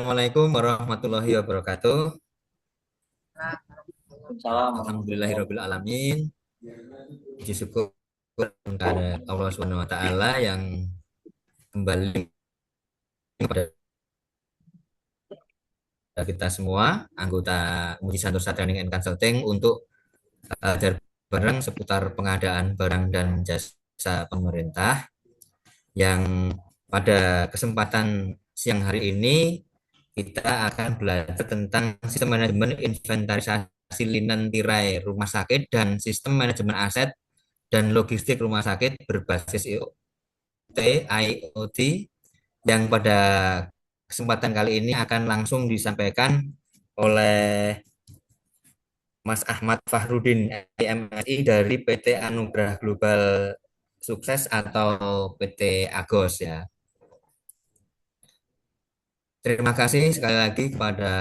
Assalamualaikum warahmatullahi wabarakatuh. Salam. Alhamdulillahirabbil alamin. Puji syukur kepada Allah Subhanahu wa taala yang kembali kepada kita semua anggota Muji Santosa Training and Consulting untuk belajar bareng seputar pengadaan barang dan jasa pemerintah yang pada kesempatan siang hari ini kita akan belajar tentang sistem manajemen inventarisasi linen tirai rumah sakit dan sistem manajemen aset dan logistik rumah sakit berbasis IoT yang pada kesempatan kali ini akan langsung disampaikan oleh Mas Ahmad Fahrudin MSI dari PT Anugerah Global Sukses atau PT Agos ya. Terima kasih sekali lagi kepada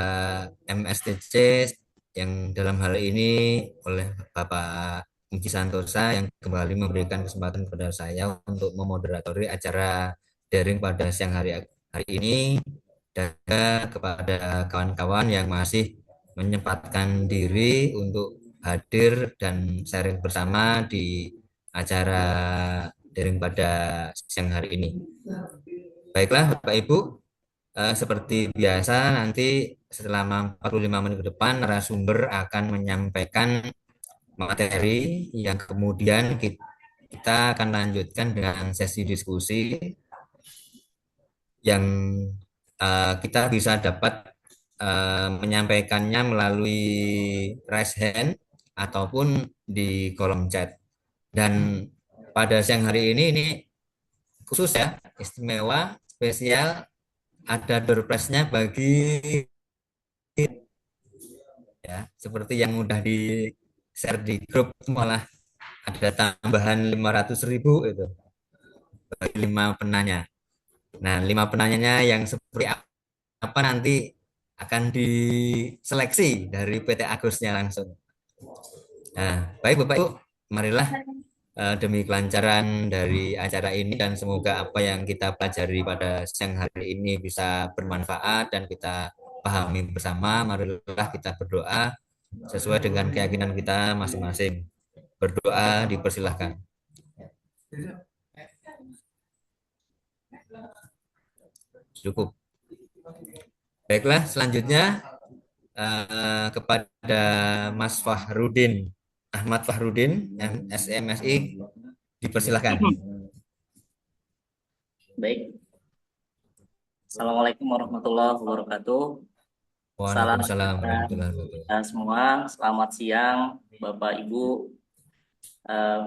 MSTC yang dalam hal ini oleh Bapak Muji Santosa yang kembali memberikan kesempatan kepada saya untuk memoderatori acara daring pada siang hari ini dan juga kepada kawan-kawan yang masih menyempatkan diri untuk hadir dan sharing bersama di acara daring pada siang hari ini. Baiklah Bapak Ibu, seperti biasa, nanti selama 45 menit ke depan, narasumber akan menyampaikan materi yang kemudian kita akan lanjutkan dengan sesi diskusi yang kita bisa dapat menyampaikannya melalui raise hand ataupun di kolom chat. Dan pada siang hari ini khusus ya, istimewa, spesial, ada door prize-nya bagi ya seperti yang udah di share di grup malah ada tambahan 500.000 itu bagi 5 penanya. Nah, 5 penanyanya yang seperti apa nanti akan diseleksi dari PT Agusnya langsung. Nah, baik Bapak Ibu, marilah demi kelancaran dari acara ini dan semoga apa yang kita pelajari pada siang hari ini bisa bermanfaat dan kita pahami bersama. Marilah kita berdoa sesuai dengan keyakinan kita masing-masing. Berdoa dipersilahkan. Cukup. Baiklah, selanjutnya kepada Mas Fahrudin, Ahmad Fahrudin, SMSI, dipersilahkan. Baik. Assalamualaikum warahmatullahi wabarakatuh. Salam Waalaikumsalam sejahtera warahmatullahi wabarakatuh. kita semua. Selamat siang, Bapak Ibu. Eh,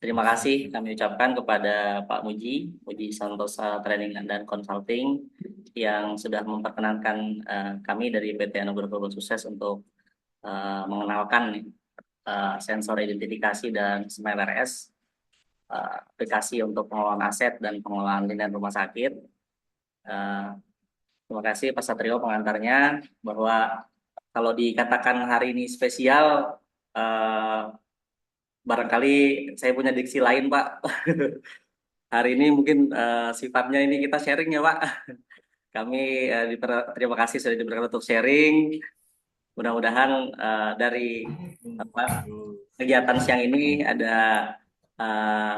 Terima kasih kami ucapkan kepada Pak Muji Santosa Training dan Consulting yang sudah memperkenankan kami dari PT Anugerah Global Sukses untuk mengenalkan sensor identifikasi dan SMRS, aplikasi untuk pengelolaan aset dan pengelolaan linen rumah sakit. Eh, Terima kasih Pak Satrio pengantarnya, bahwa kalau dikatakan hari ini spesial, barangkali saya punya diksi lain Pak. Hari ini mungkin sifatnya ini kita sharing ya Pak. Kami terima kasih sudah diberikan untuk sharing. Mudah-mudahan dari apa, kegiatan siang ini uh,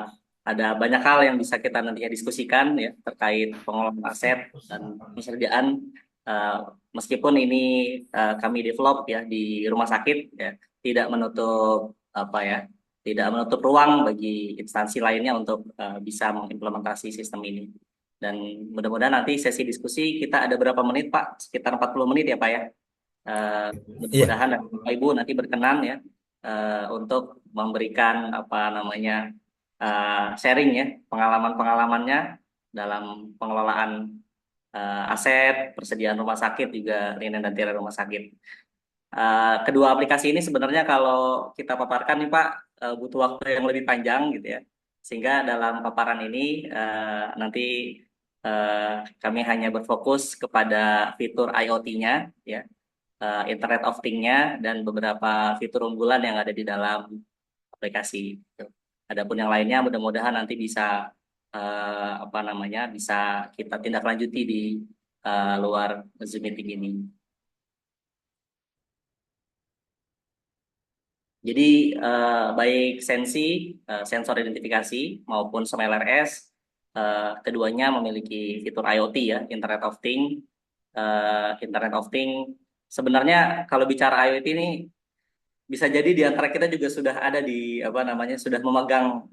ada banyak hal yang bisa kita nantinya diskusikan ya terkait pengelolaan aset dan persediaan. uh, Meskipun ini kami develop ya di rumah sakit ya, tidak menutup apa ya, tidak menutup ruang bagi instansi lainnya untuk bisa mengimplementasi sistem ini. Dan mudah-mudahan nanti sesi diskusi kita ada berapa menit Pak? Sekitar 40 menit ya Pak ya. Eh, Iya, Mudah-mudahan Ibu nanti berkenan ya untuk memberikan apa namanya sharing ya pengalaman-pengalamannya dalam pengelolaan aset, persediaan rumah sakit juga linen dan tirai rumah sakit. Kedua aplikasi ini sebenarnya kalau kita paparkan nih Pak butuh waktu yang lebih panjang gitu ya. Sehingga dalam paparan ini nanti kami hanya berfokus kepada fitur IoT-nya ya, Internet of Things-nya dan beberapa fitur unggulan yang ada di dalam aplikasi. Adapun yang lainnya mudah-mudahan nanti bisa apa namanya bisa kita tindak lanjuti di luar Zoom meeting ini. Jadi baik Sensi, sensor identifikasi maupun SMLRS, keduanya memiliki fitur IoT ya, Internet of Things. Internet of Things. Sebenarnya kalau bicara IoT ini bisa jadi di antara kita juga sudah ada di apa namanya sudah memegang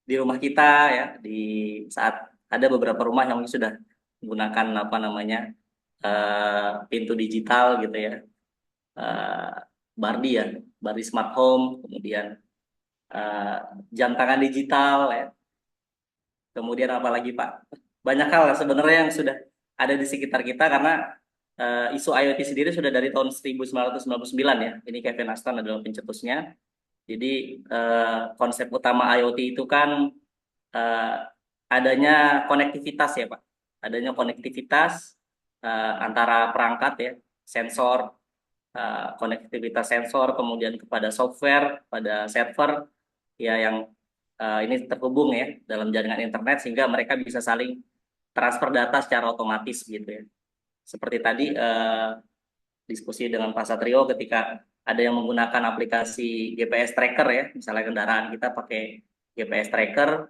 di rumah kita ya, di saat ada beberapa rumah yang sudah menggunakan apa namanya pintu digital gitu ya, eh, Bardi ya, Bardi Smart Home, kemudian eh, jam tangan digital ya, kemudian apa lagi Pak? Banyak hal sebenarnya yang sudah ada di sekitar kita karena isu IoT sendiri sudah dari tahun 1999 ya. Ini Kevin Aston adalah pencetusnya. Jadi konsep utama IoT itu kan eh, adanya konektivitas ya Pak. Adanya konektivitas antara perangkat ya, sensor, konektivitas sensor, kemudian kepada software, pada server ya yang ini terhubung ya dalam jaringan internet sehingga mereka bisa saling transfer data secara otomatis gitu ya. Seperti tadi diskusi dengan Pak Satrio ketika ada yang menggunakan aplikasi GPS tracker ya, misalnya kendaraan kita pakai GPS tracker,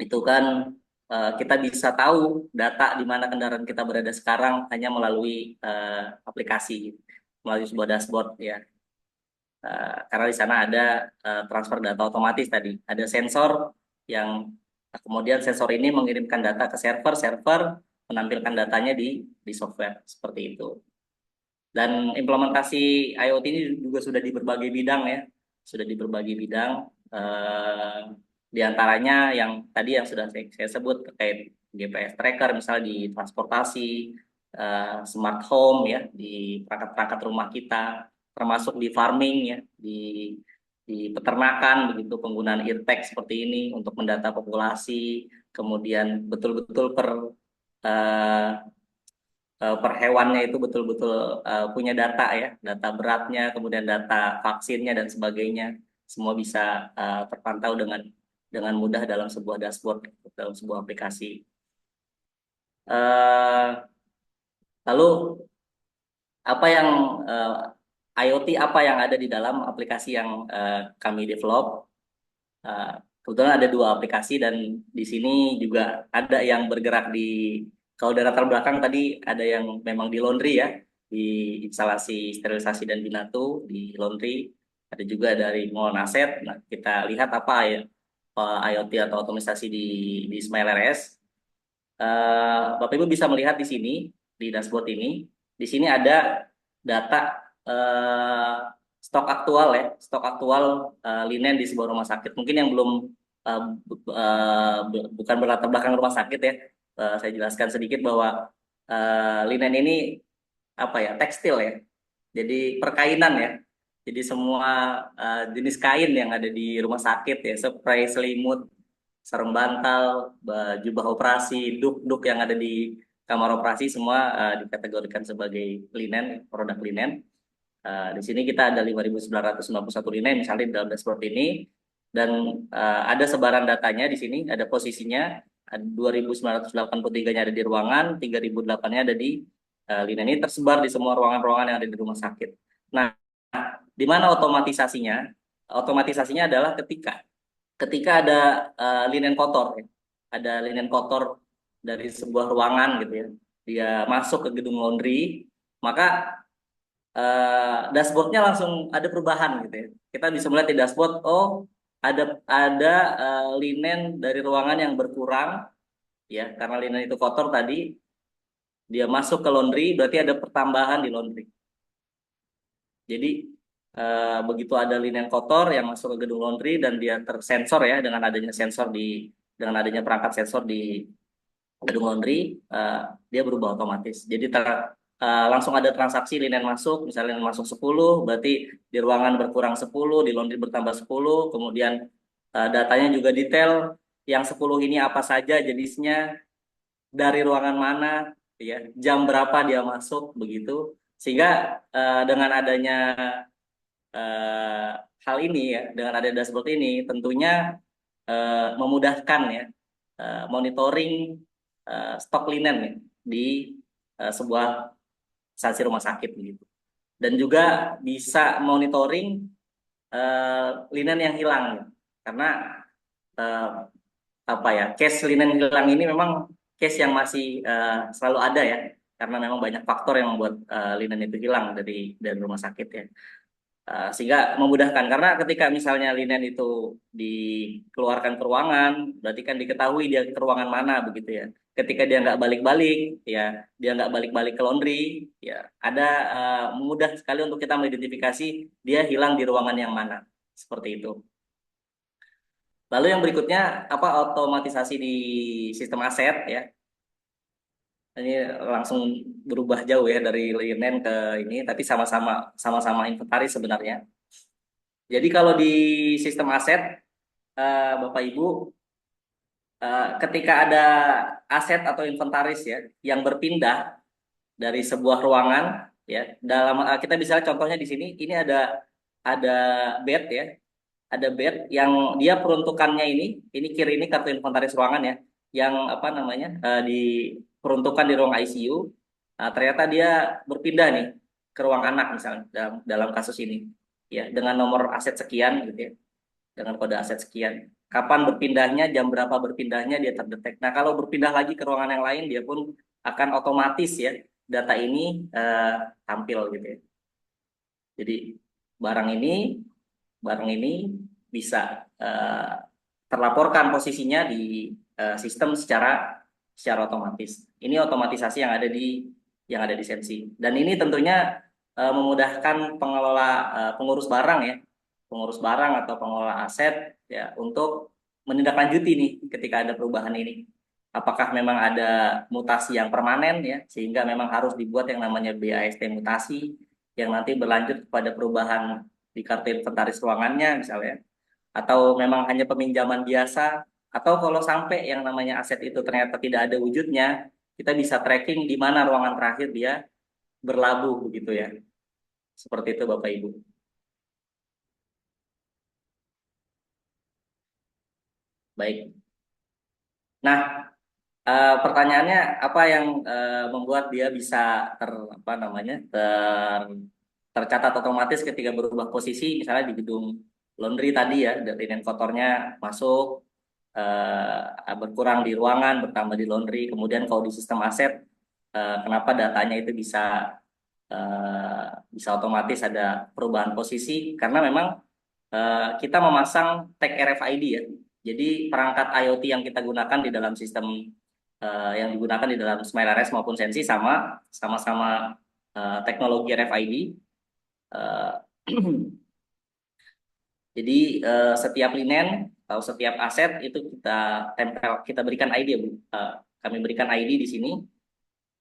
itu kan kita bisa tahu data di mana kendaraan kita berada sekarang hanya melalui aplikasi, melalui sebuah dashboard ya. Karena di sana ada transfer data otomatis tadi, ada sensor yang kemudian sensor ini mengirimkan data ke server, server menampilkan datanya di software seperti itu. Dan implementasi IoT ini juga sudah di berbagai bidang ya, sudah di berbagai bidang. Eh, di antaranya yang tadi yang sudah saya sebut terkait GPS tracker, misalnya di transportasi, smart home ya, di perangkat-perangkat rumah kita, termasuk di farming ya, di peternakan begitu penggunaan eartag seperti ini untuk mendata populasi, kemudian betul-betul eh, per hewannya itu betul-betul punya data ya, data beratnya, kemudian data vaksinnya dan sebagainya, semua bisa terpantau dengan mudah dalam sebuah dashboard, dalam sebuah aplikasi. Eh, Lalu apa yang IoT apa yang ada di dalam aplikasi yang kami develop? Eh, Kebetulan ada dua aplikasi dan di sini juga ada yang bergerak di kalau dari latar belakang tadi ada yang memang di laundry ya, di instalasi sterilisasi dan binatu di laundry, ada juga dari pengelolaan aset. Nah, kita lihat apa ya IoT atau otomatisasi di Smile RS. Bapak Ibu bisa melihat di sini di dashboard ini, di sini ada data eh, stok aktual ya, stok aktual linen di sebuah rumah sakit. Mungkin yang belum bukan berlatar belakang rumah sakit ya, saya jelaskan sedikit bahwa linen ini apa ya tekstil ya, jadi perkainan ya. Jadi semua jenis kain yang ada di rumah sakit ya, spray, selimut, sarung bantal, jubah operasi, duk-duk yang ada di kamar operasi semua dikategorikan sebagai linen, produk linen. Di sini kita ada 5.991 linen misalnya di dalam dashboard ini dan ada sebaran datanya di sini, ada posisinya, ada 2.983-nya ada di ruangan, 3.008-nya ada di linen ini tersebar di semua ruangan-ruangan yang ada di rumah sakit. Nah, di mana otomatisasinya? Otomatisasinya adalah ketika ada linen kotor, ya. Ada linen kotor dari sebuah ruangan gitu ya, dia masuk ke gedung laundry, maka dashboardnya langsung ada perubahan gitu ya. Kita bisa melihat di dashboard, oh ada linen dari ruangan yang berkurang ya, karena linen itu kotor tadi, dia masuk ke laundry, berarti ada pertambahan di laundry. Jadi begitu ada linen kotor yang masuk ke gedung laundry dan dia tersensor ya dengan adanya perangkat sensor di gedung laundry, dia berubah otomatis. Jadi langsung ada transaksi linen masuk, misalnya linen masuk 10, berarti di ruangan berkurang 10, di laundry bertambah 10, kemudian datanya juga detail, yang 10 ini apa saja jenisnya, dari ruangan mana, ya, jam berapa dia masuk, begitu. Sehingga dengan adanya hal ini ya, dengan adanya dashboard ini, tentunya memudahkan ya monitoring stok linen ya, di sebuah instansi rumah sakit begitu. Dan juga bisa monitoring linen yang hilang, karena eh, apa ya, case linen hilang ini memang case yang masih selalu ada ya, karena memang banyak faktor yang membuat linen itu hilang dari rumah sakit ya. Sehingga memudahkan, karena ketika misalnya linen itu dikeluarkan ke ruangan, berarti kan diketahui dia ke ruangan mana begitu ya. Ketika dia nggak balik-balik, ya dia nggak balik-balik ke laundry, ya ada mudah sekali untuk kita mengidentifikasi dia hilang di ruangan yang mana, seperti itu. Lalu yang berikutnya apa, otomatisasi di sistem aset ya. Ini langsung berubah jauh ya dari linen ke ini, tapi sama-sama inventaris sebenarnya. Jadi kalau di sistem aset, Bapak Ibu, ketika ada aset atau inventaris ya yang berpindah dari sebuah ruangan ya, dalam kita bisa contohnya di sini, ini ada bed ya, ada bed yang dia peruntukannya ini kiri ini kartu inventaris ruangan ya, yang apa namanya, diperuntukkan di ruang ICU. Nah, ternyata dia berpindah nih ke ruang anak misalnya dalam kasus ini ya, dengan nomor aset sekian gitu ya, dengan kode aset sekian. Kapan berpindahnya, jam berapa berpindahnya dia terdetek. Nah, kalau berpindah lagi ke ruangan yang lain, dia pun akan otomatis ya data ini tampil gitu ya. Jadi barang ini barang ini bisa terlaporkan posisinya di sistem secara otomatis. Ini otomatisasi yang ada di Sensi. Dan ini tentunya memudahkan pengurus barang ya, pengurus barang atau pengelola aset ya, untuk menindaklanjuti nih ketika ada perubahan ini. Apakah memang ada mutasi yang permanen ya, sehingga memang harus dibuat yang namanya BAST mutasi yang nanti berlanjut kepada perubahan di kartu inventaris ruangannya misalnya, atau memang hanya peminjaman biasa, atau kalau sampai yang namanya aset itu ternyata tidak ada wujudnya, kita bisa tracking di mana ruangan terakhir dia berlabuh begitu ya. Seperti itu Bapak Ibu. Baik. Nah, pertanyaannya apa yang membuat dia bisa apa namanya, tercatat otomatis ketika berubah posisi, misalnya di gedung laundry tadi ya, dari linen kotornya masuk, berkurang di ruangan, bertambah di laundry. Kemudian kalau di sistem aset, kenapa datanya itu bisa otomatis ada perubahan posisi? Karena memang kita memasang tag RFID ya. Jadi perangkat IoT yang kita gunakan di dalam sistem, yang digunakan di dalam SmileRS maupun Sensi sama-sama teknologi RFID. Eh, Jadi setiap linen atau setiap aset itu kita tempel, kita berikan ID ya Bu. Kami berikan ID di sini,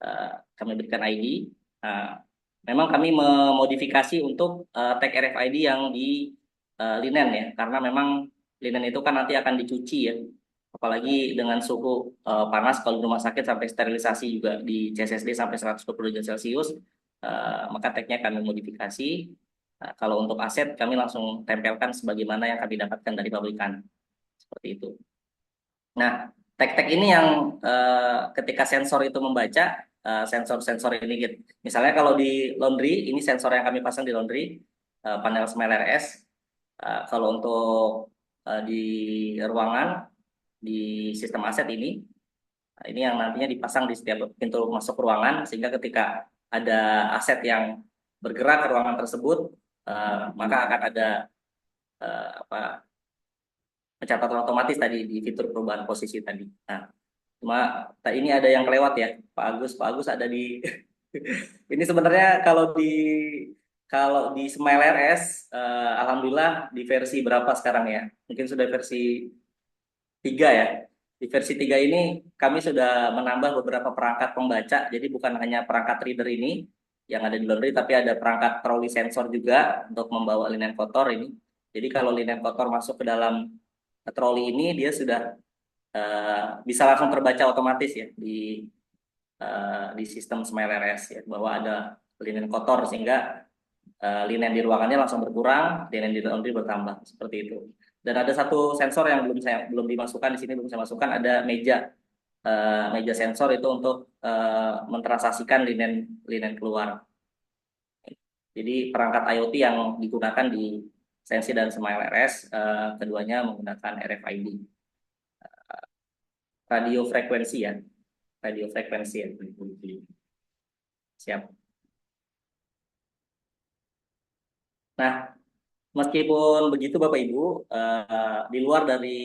eh, kami berikan ID. Nah, memang kami memodifikasi untuk tag RFID yang di linen ya, karena memang linen itu kan nanti akan dicuci ya, apalagi dengan suhu panas kalau di rumah sakit sampai sterilisasi juga di CSSD sampai 120 derajat Celcius, maka tagnya kami modifikasi. Nah, kalau untuk aset kami langsung tempelkan sebagaimana yang kami dapatkan dari pabrikan, seperti itu. Nah, tag-tag ini yang ketika sensor itu membaca, sensor-sensor ini gitu. Misalnya kalau di laundry, ini sensor yang kami pasang di laundry, panel Smile RS. Kalau untuk di ruangan, di sistem aset ini yang nantinya dipasang di setiap pintu masuk ruangan, sehingga ketika ada aset yang bergerak ke ruangan tersebut, maka akan ada apa, pencatatan otomatis tadi di fitur perubahan posisi tadi. Nah, cuma ini ada yang kelewat ya, Pak Agus ada di ini sebenarnya kalau di Smile RS, alhamdulillah di versi berapa sekarang ya? Mungkin sudah versi 3 ya. Di versi 3 ini kami sudah menambah beberapa perangkat pembaca. Jadi bukan hanya perangkat reader ini yang ada di laundry, tapi ada perangkat trolley sensor juga untuk membawa linen kotor ini. Jadi kalau linen kotor masuk ke dalam trolley ini, dia sudah bisa langsung terbaca otomatis ya di sistem Smile RS ya, bahwa ada linen kotor, sehingga linen di ruangannya langsung berkurang, linen di laundry bertambah, seperti itu. Dan ada satu sensor yang belum dimasukkan di sini, belum saya masukkan, ada meja sensor itu untuk mentransaksikan linen linen keluar. Jadi perangkat IoT yang digunakan di Sensi dan Smile RS, keduanya menggunakan RFID, radio frekuensi ya, radio frekuensi ya. Siap. Nah, meskipun begitu Bapak Ibu, di luar dari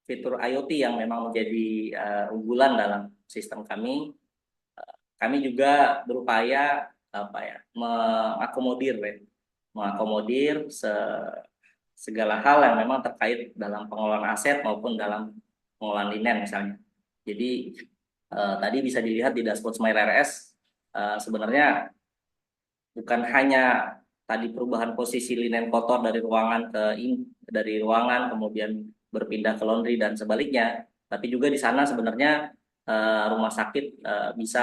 fitur IoT yang memang menjadi unggulan dalam sistem kami juga berupaya apa ya, mengakomodir segala hal yang memang terkait dalam pengelolaan aset maupun dalam pengelolaan linen misalnya. Jadi tadi bisa dilihat di dashboard Smile RS, sebenarnya bukan hanya tadi perubahan posisi linen kotor dari ruangan kemudian berpindah ke laundry dan sebaliknya, tapi juga di sana sebenarnya rumah sakit bisa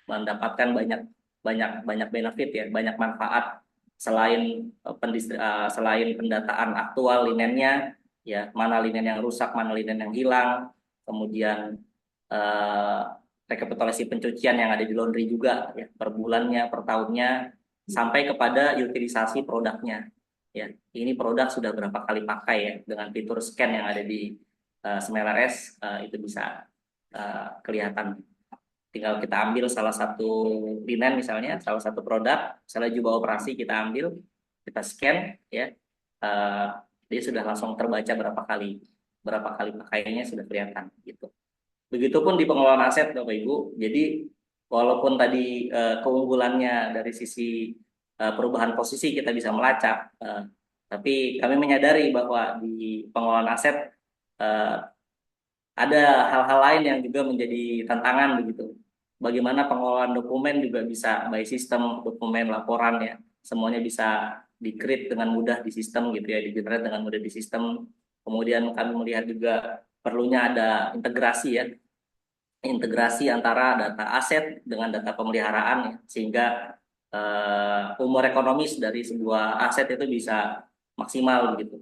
mendapatkan banyak banyak banyak benefit ya, banyak manfaat selain selain pendataan aktual linennya ya, mana linen yang rusak, mana linen yang hilang, kemudian eh, rekapitulasi pencucian yang ada di laundry juga ya, per bulannya, per tahunnya, sampai kepada utilisasi produknya. Ya, ini produk sudah berapa kali pakai ya, dengan fitur scan yang ada di Smeller S, itu bisa kelihatan. Tinggal kita ambil salah satu linen misalnya, salah satu produk, misalnya jubah operasi kita ambil, kita scan ya, eh, dia sudah langsung terbaca berapa kali pakaiannya sudah kelihatan gitu. Begitupun di pengelolaan aset Bapak Ibu. Jadi walaupun tadi keunggulannya dari sisi perubahan posisi kita bisa melacak, tapi kami menyadari bahwa di pengelolaan aset eh, ada hal-hal lain yang juga menjadi tantangan begitu. Bagaimana pengelolaan dokumen juga bisa by sistem dokumen laporan ya, semuanya bisa di-create dengan mudah di sistem gitu ya, di-generate dengan mudah di sistem. Kemudian kami melihat juga perlunya ada integrasi ya, integrasi antara data aset dengan data pemeliharaan ya, sehingga umur ekonomis dari sebuah aset itu bisa maksimal begitu.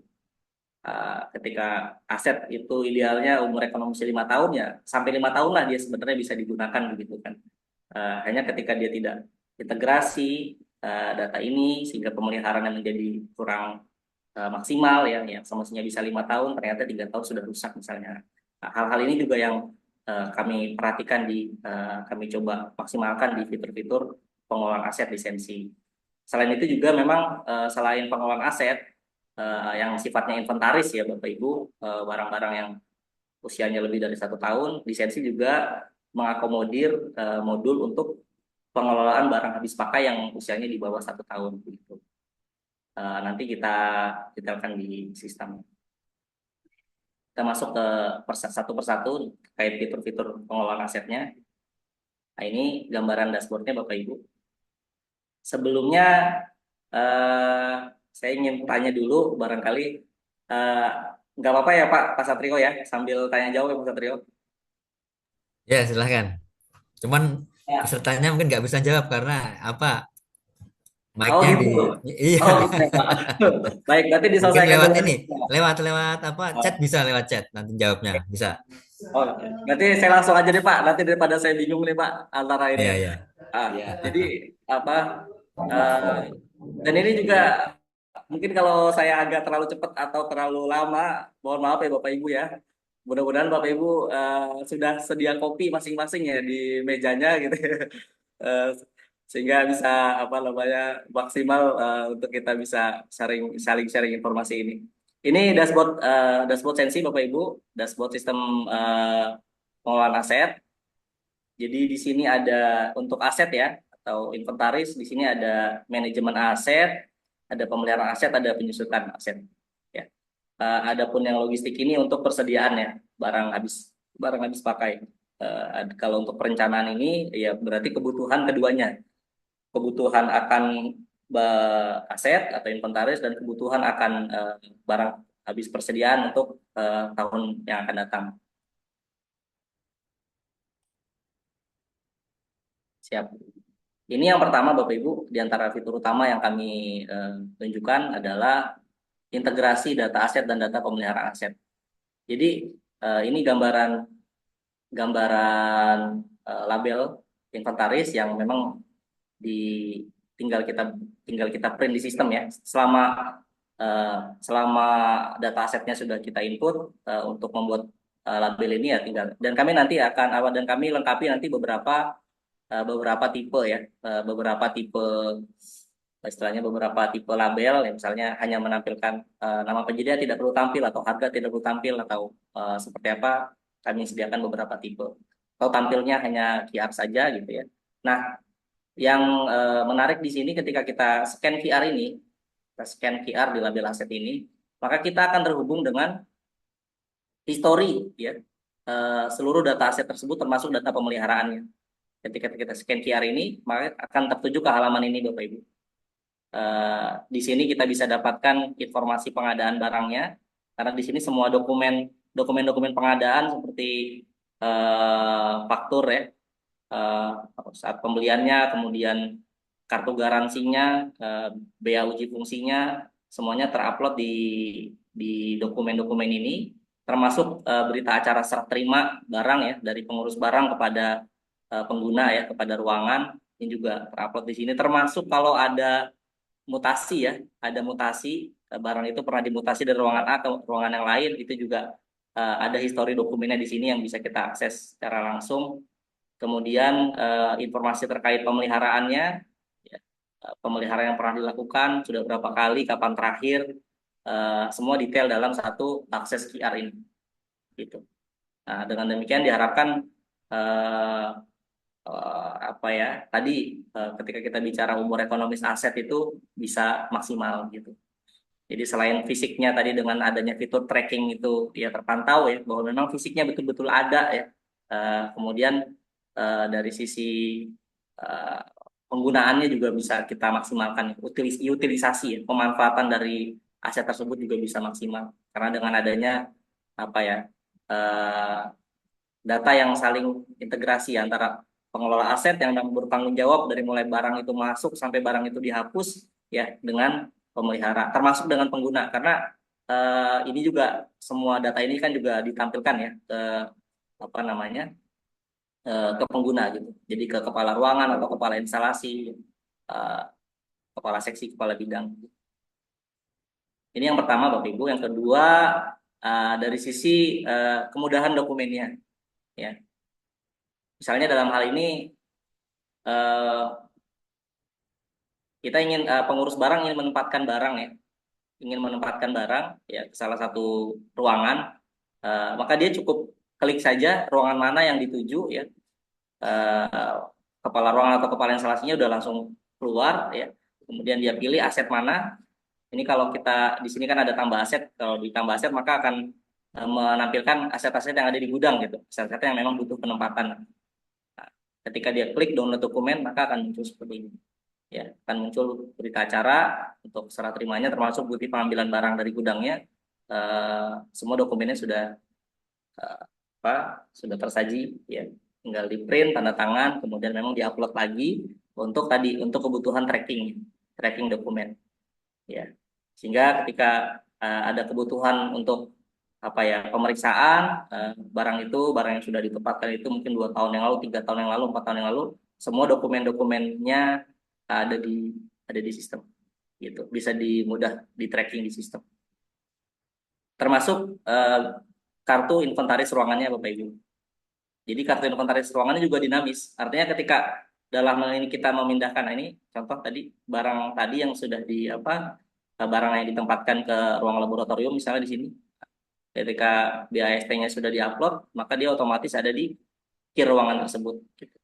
Ketika aset itu idealnya umur ekonomisnya 5 tahun ya, sampai 5 tahun lah dia sebenarnya bisa digunakan begitu kan. Hanya ketika dia tidak integrasi data ini sehingga pemeliharaannya menjadi kurang maksimal ya, yang semestinya bisa 5 tahun ternyata 3 tahun sudah rusak misalnya. Nah, hal-hal ini juga yang kami perhatikan kami coba maksimalkan di fitur-fitur pengelolaan aset lisensi. Selain itu juga memang selain pengelolaan aset yang sifatnya inventaris ya Bapak Ibu, barang-barang yang usianya lebih dari 1 tahun, lisensi juga mengakomodir modul untuk pengelolaan barang habis pakai yang usianya di bawah 1 tahun begitu. Nanti kita detailkan di sistem. Kita masuk ke satu persatu terkait fitur-fitur pengelolaan asetnya. Nah, ini gambaran dashboardnya Bapak Ibu. Sebelumnya eh, saya ingin tanya dulu barangkali eh, nggak apa-apa ya Pak Satrio ya, sambil tanya jawab ya Pak Satrio. Ya, silahkan. Cuman Ya. pesertanya mungkin nggak bisa jawab karena apa? Oh Mic-nya di gitu. iya. Oh gitu ya Pak. Baik, berarti Mungkin diselesaikan lewat dulu. ini, lewat apa? Chat Oh, bisa lewat chat nanti jawabnya. Bisa. oh, berarti saya langsung aja deh Pak. Nanti daripada saya bingung nih Pak antara ini Iya, ya. iya. Jadi apa? eh, dan ini juga mungkin kalau saya agak terlalu cepat atau terlalu lama, mohon maaf ya Bapak Ibu ya. Mudah-mudahan Bapak Ibu sudah sedia kopi masing-masing ya di mejanya gitu ya. Eh, sehingga bisa apa namanya maksimal untuk kita bisa saling sharing informasi ini. Ini dashboard Sensi Bapak Ibu, dashboard sistem eh, pengelolaan aset. Jadi di sini ada untuk aset ya atau inventaris, di sini ada manajemen aset, ada pemeliharaan aset, ada penyusutan aset. Ya. Adapun yang logistik ini untuk persediaan ya barang habis pakai. Kalau untuk perencanaan ini ya berarti kebutuhan keduanya, kebutuhan akan aset atau inventaris dan kebutuhan akan barang habis persediaan untuk tahun yang akan datang. Siap. Ini yang pertama Bapak Ibu, di antara fitur utama yang kami tunjukkan adalah integrasi data aset dan data pemeliharaan aset. Jadi ini gambaran gambaran label inventaris yang memang di tinggal kita print di sistem ya. Eh, selama data asetnya sudah kita input untuk membuat label ini ya tinggal, dan kami nanti akan awal dan kami lengkapi nanti beberapa tipe ya, beberapa tipe istilahnya beberapa tipe label yang misalnya hanya menampilkan nama penyedia tidak perlu tampil atau harga tidak perlu tampil atau seperti apa, kami sediakan beberapa tipe atau tampilnya hanya QR saja gitu ya. Nah, yang menarik di sini ketika kita scan QR ini, kita scan QR di label aset ini, maka kita akan terhubung dengan histori ya, seluruh data aset tersebut termasuk data pemeliharaannya. Ketika kita scan QR ini, maka akan tertuju ke halaman ini Bapak Ibu. Di sini kita bisa dapatkan informasi pengadaan barangnya, karena di sini semua dokumen pengadaan seperti faktur ya, eh, saat pembeliannya, kemudian kartu garansinya, bea uji fungsinya, semuanya terupload di dokumen-dokumen ini, termasuk berita acara serah terima barang ya dari pengurus barang kepada pengguna ya, kepada ruangan, ini juga terupload di sini, termasuk kalau ada mutasi ya, ada mutasi barang itu pernah dimutasi dari ruangan A ke ruangan yang lain, itu juga ada histori dokumennya di sini yang bisa kita akses secara langsung. Kemudian informasi terkait pemeliharaannya, ya, pemeliharaan yang pernah dilakukan, sudah berapa kali, kapan terakhir, semua detail dalam satu akses QR ini, gitu. Nah, dengan demikian diharapkan eh, apa ya tadi, ketika kita bicara umur ekonomis aset itu bisa maksimal gitu. Jadi selain fisiknya tadi dengan adanya fitur tracking itu ya terpantau ya bahwa memang fisiknya betul-betul ada ya. Kemudian dari sisi eh, penggunaannya juga bisa kita maksimalkan, utilisasi ya, pemanfaatan dari aset tersebut juga bisa maksimal karena dengan adanya apa ya, eh, data yang saling integrasi antara pengelola aset yang bertanggung jawab dari mulai barang itu masuk sampai barang itu dihapus ya dengan pemelihara, termasuk dengan pengguna, karena ini juga semua data ini kan juga ditampilkan ya ke apa namanya, ke pengguna gitu. Jadi ke kepala ruangan atau kepala instalasi, eh, kepala seksi, kepala bidang. Ini yang pertama Bapak Ibu. Yang kedua, dari sisi kemudahan dokumennya ya. Misalnya dalam hal ini eh, kita ingin pengurus barang ingin menempatkan barang ya, ingin menempatkan barang ya ke salah satu ruangan, maka dia cukup klik saja ruangan mana yang dituju ya, eh, kepala ruangan atau kepala instalasinya udah langsung keluar ya, kemudian dia pilih aset mana. Ini kalau kita di sini kan ada tambah aset, kalau di tambah aset maka akan menampilkan aset-aset yang ada di gudang gitu, aset-aset yang memang butuh penempatan. Nah, ketika dia klik download dokumen maka akan muncul seperti ini ya, akan muncul berita acara untuk serah terimanya termasuk bukti pengambilan barang dari gudangnya. Semua dokumennya sudah eh, apa sudah tersaji ya, tinggal di print tanda tangan kemudian memang diupload lagi untuk tadi untuk kebutuhan tracking dokumen ya, sehingga ketika ada kebutuhan untuk apa ya pemeriksaan barang yang sudah ditempatkan itu mungkin 2 tahun yang lalu, 3 tahun yang lalu, 4 tahun yang lalu, semua dokumennya ada di sistem gitu, bisa mudah di tracking di sistem, termasuk kartu inventaris ruangannya Bapak Ibu. Jadi kartu inventaris ruangannya juga dinamis, artinya ketika dalam hal ini kita memindahkan, nah ini contoh tadi barang tadi yang sudah di apa, barang yang ditempatkan ke ruang laboratorium misalnya di sini, ketika BAST-nya sudah diupload maka dia otomatis ada di key ruangan tersebut gitu.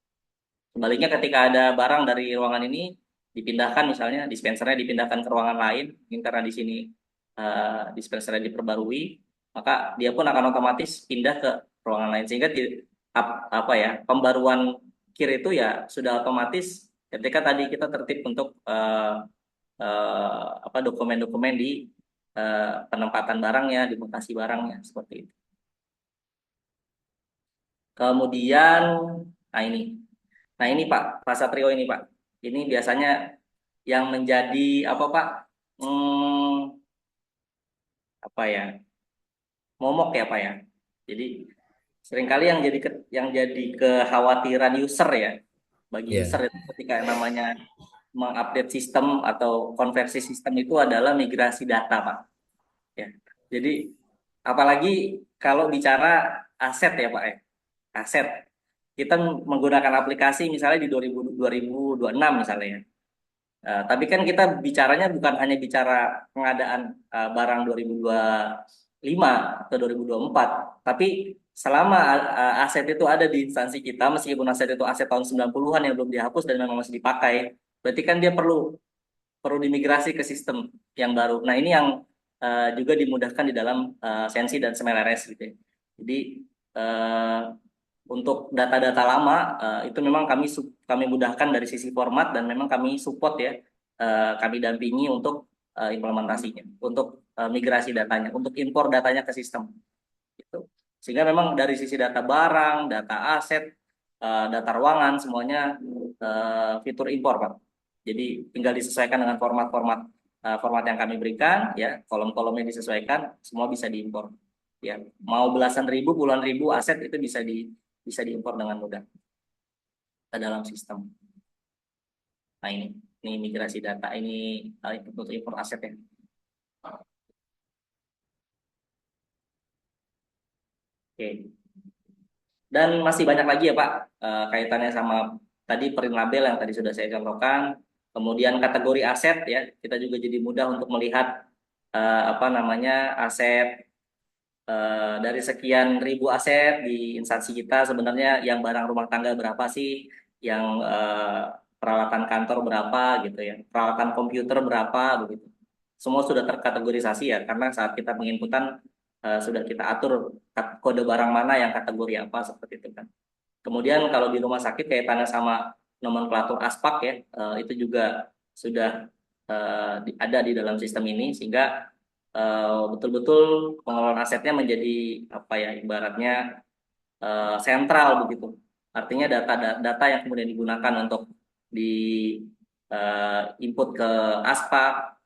Sebaliknya ketika ada barang dari ruangan ini dipindahkan, misalnya dispensernya dipindahkan ke ruangan lain, mungkin karena di sini dispensernya diperbarui, maka dia pun akan otomatis pindah ke ruangan lain, sehingga apa ya, pembaruan kir itu ya sudah otomatis ketika tadi kita tertib untuk apa dokumen-dokumen di penempatan barangnya, di mutasi barangnya seperti itu. Kemudian, nah ini. Nah ini Pak, Pak Satrio ini Pak. Ini biasanya yang menjadi apa Pak? Hmm, apa ya? Momok ya Pak ya. Jadi Seringkali yang jadi kekhawatiran user ya, bagi Ya, user itu ketika namanya mengupdate sistem atau konversi sistem itu adalah migrasi data, Pak. Ya. Jadi apalagi kalau bicara aset ya, Pak ya. Aset. Kita menggunakan aplikasi misalnya di 2026 misalnya ya. Tapi kan kita bicaranya bukan hanya bicara pengadaan barang 2025 atau 2024, tapi selama aset itu ada di instansi kita, meskipun aset itu aset tahun 90-an yang belum dihapus dan memang masih dipakai, berarti kan dia perlu perlu dimigrasi ke sistem yang baru. Nah, ini yang juga dimudahkan di dalam Sensi dan SMLRS gitu ya. Jadi eh, untuk data-data lama itu memang kami mudahkan dari sisi format dan memang kami support ya, kami dampingi untuk implementasinya, untuk migrasi datanya, untuk impor datanya ke sistem gitu. Sehingga memang dari sisi data barang, data aset, data ruangan semuanya fitur impor, Pak. Jadi tinggal disesuaikan dengan format yang kami berikan ya, kolom-kolomnya disesuaikan, semua bisa diimpor. Ya, mau belasan ribu, puluhan ribu aset itu bisa diimpor dengan mudah ke dalam sistem. Nah, ini migrasi data ini untuk impor aset ya. Oke. Dan masih banyak lagi ya Pak, kaitannya sama tadi print label yang tadi sudah saya contohkan. Kemudian kategori aset ya, kita juga jadi mudah untuk melihat apa namanya aset dari sekian ribu aset di instansi kita sebenarnya yang barang rumah tangga berapa sih, yang peralatan kantor berapa gitu ya, peralatan komputer berapa begitu. Semua sudah terkategorisasi ya, karena saat kita penginputan sudah kita atur kode barang mana yang kategori apa seperti itu kan. Kemudian kalau di rumah sakit kaitannya sama nomenklatur aspak ya, itu juga sudah ada di dalam sistem ini sehingga betul-betul pengelolaan asetnya menjadi apa ya ibaratnya sentral begitu. Artinya data yang kemudian digunakan untuk di input ke aspak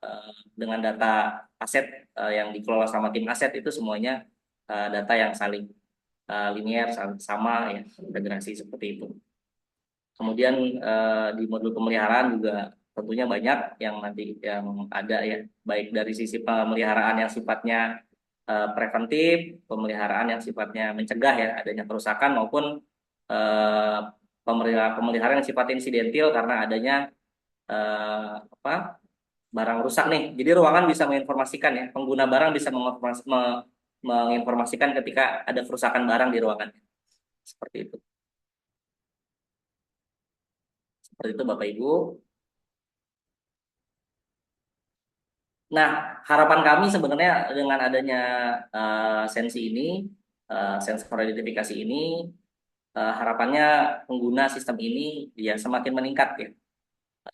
dengan data aset yang dikelola sama tim aset itu semuanya data yang saling linear sama ya integrasi seperti itu. Kemudian di modul pemeliharaan juga tentunya banyak yang nanti yang ada ya, baik dari sisi pemeliharaan yang sifatnya preventif, pemeliharaan yang sifatnya mencegah ya adanya kerusakan maupun eh, pemeliharaan yang sifatnya insidentil karena adanya apa barang rusak nih. Jadi ruangan bisa menginformasikan ya, pengguna barang bisa menginformasikan ketika ada kerusakan barang di ruangan. Seperti itu. Seperti itu Bapak Ibu. Nah, harapan kami sebenarnya dengan adanya sensi ini, sensor identifikasi ini, harapannya pengguna sistem ini ya semakin meningkat ya,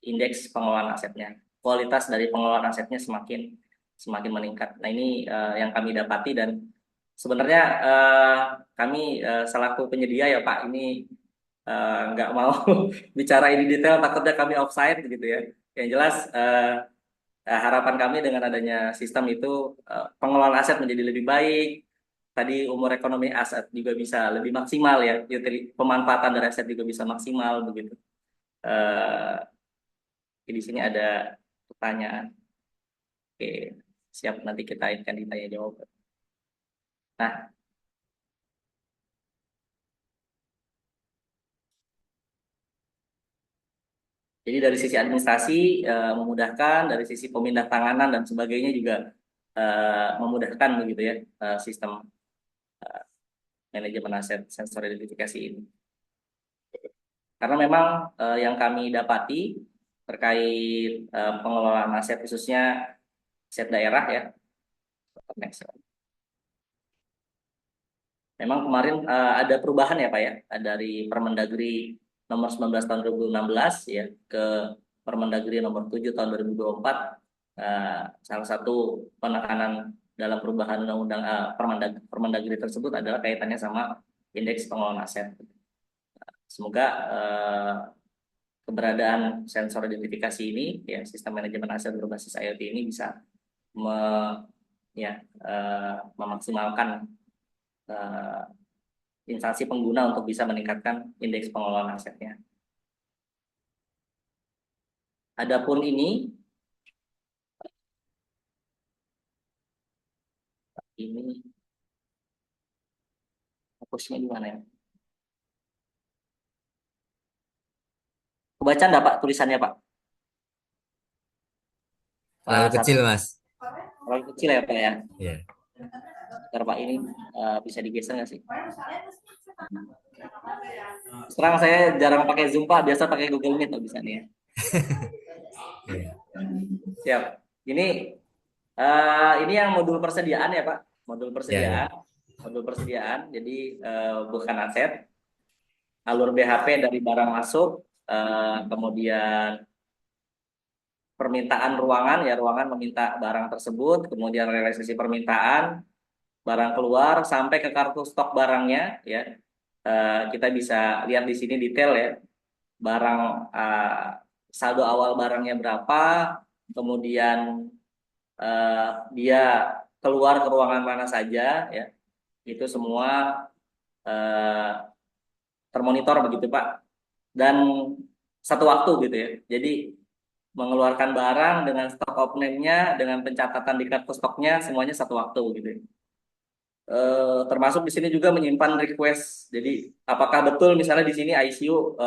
indeks pengelolaan asetnya, kualitas dari pengelolaan asetnya semakin semakin meningkat. Nah, ini yang kami dapati dan sebenarnya kami selaku penyedia ya Pak, ini nggak mau bicara ini detail, takutnya kami offside gitu ya. Yang jelas harapan kami dengan adanya sistem itu pengelolaan aset menjadi lebih baik. Tadi umur ekonomi aset juga bisa lebih maksimal ya, pemanfaatan dari aset juga bisa maksimal begitu. Di sini ada pertanyaan. Oke, siap nanti kita akan ditanya jawab. Nah, jadi dari sisi administrasi memudahkan, dari sisi pemindah tanganan dan sebagainya juga memudahkan begitu ya sistem manajemen aset sensor identifikasi ini. Karena memang yang kami dapati terkait pengelolaan aset khususnya aset daerah ya. Next. Memang kemarin ada perubahan ya Pak ya dari Permendagri nomor 19 tahun 2016 ya ke Permendagri nomor 7 tahun 2024. Salah satu penekanan dalam perubahan undang-undang Permendagri tersebut adalah kaitannya sama indeks pengelolaan aset. Semoga keberadaan sensor identifikasi ini, ya sistem manajemen aset berbasis IoT ini bisa me, ya, memaksimalkan uh, instansi pengguna untuk bisa meningkatkan indeks pengelolaan asetnya. Adapun ini fokusnya di mana ya? Kebaca enggak Pak tulisannya Pak? Terlalu kecil, Satu Mas. terlalu kecil ya Pak ya. Ya. Ntar Pak ini bisa digeser nggak sih? Sekarang saya jarang pakai Zoom Pak, biasa pakai Google Meet bisa nih ya. Iya. Siap. Ini yang modul persediaan ya Pak, modul Ya, ya. persediaan, modul persediaan. Jadi bukan aset, alur BHP dari barang masuk, kemudian permintaan ruangan ya, ruangan meminta barang tersebut, kemudian realisasi permintaan, barang keluar sampai ke kartu stok barangnya ya. Kita bisa lihat di sini detail ya, barang saldo awal barangnya berapa, kemudian dia keluar ke ruangan mana saja ya, itu semua eh, termonitor begitu Pak, dan satu waktu gitu ya. Jadi mengeluarkan barang dengan stok off-name-nya, dengan pencatatan di kartu stoknya, semuanya satu waktu gitu ya. Termasuk di sini juga menyimpan request. Jadi apakah betul misalnya di sini ICU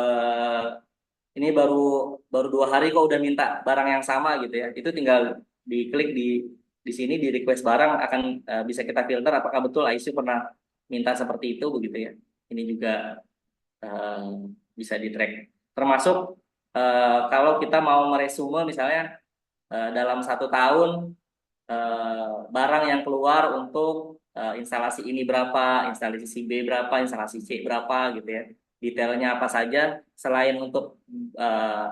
ini baru baru 2 hari kok udah minta barang yang sama gitu ya. Itu tinggal diklik di sini di request barang akan bisa kita filter apakah betul ICU pernah minta seperti itu begitu ya. Ini juga eh, bisa di track. Termasuk kalau kita mau meresume misalnya dalam 1 tahun barang yang keluar untuk instalasi ini berapa, instalasi si B berapa, instalasi C berapa gitu ya. Detailnya apa saja selain untuk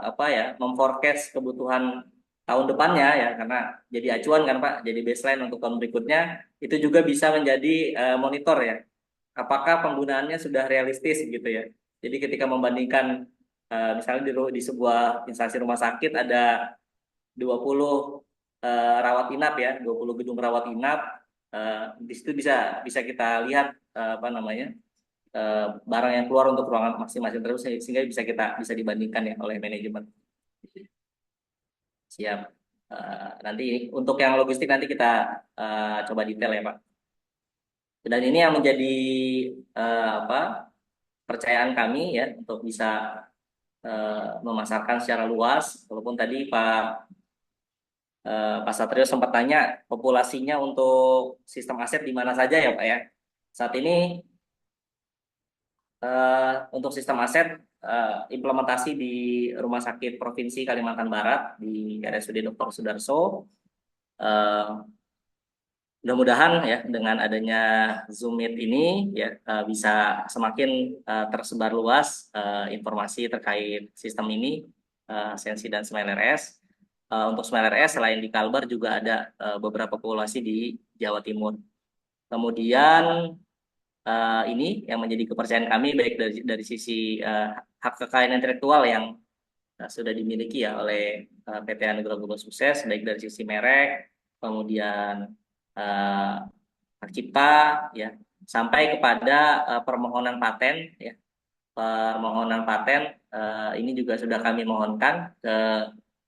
apa ya, memforecast kebutuhan tahun depannya ya, karena jadi acuan kan Pak, jadi baseline untuk tahun berikutnya, itu juga bisa menjadi monitor ya. Apakah penggunaannya sudah realistis gitu ya. Jadi ketika membandingkan misalnya di sebuah instansi rumah sakit ada 20 rawat inap ya, 20 gedung rawat inap. Di situ bisa bisa kita lihat apa namanya, barang yang keluar untuk ruangan masing-masing terus, sehingga bisa dibandingkan ya oleh manajemen. Siap. Nanti untuk yang logistik nanti kita coba detail ya Pak. Dan ini yang menjadi apa, percayaan kami ya untuk bisa memasarkan secara luas. Walaupun tadi Pak Satrio sempat tanya populasinya untuk sistem aset di mana saja ya Pak ya. Saat ini untuk sistem aset implementasi di Rumah Sakit Provinsi Kalimantan Barat di RSUD Dr. Sudarso. Eh, Mudah-mudahan ya dengan adanya Zoom Meet ini ya bisa semakin tersebar luas informasi terkait sistem ini, Sensi dan Smile RS. Untuk Smile RS selain di Kalbar juga ada beberapa populasi di Jawa Timur. Kemudian ini yang menjadi kepercayaan kami baik dari sisi hak kekayaan intelektual yang sudah dimiliki ya oleh PT Anugerah Global Sukses, baik dari sisi merek, kemudian uh, hak cipta ya, sampai kepada permohonan paten ya. Permohonan paten ini juga sudah kami mohonkan ke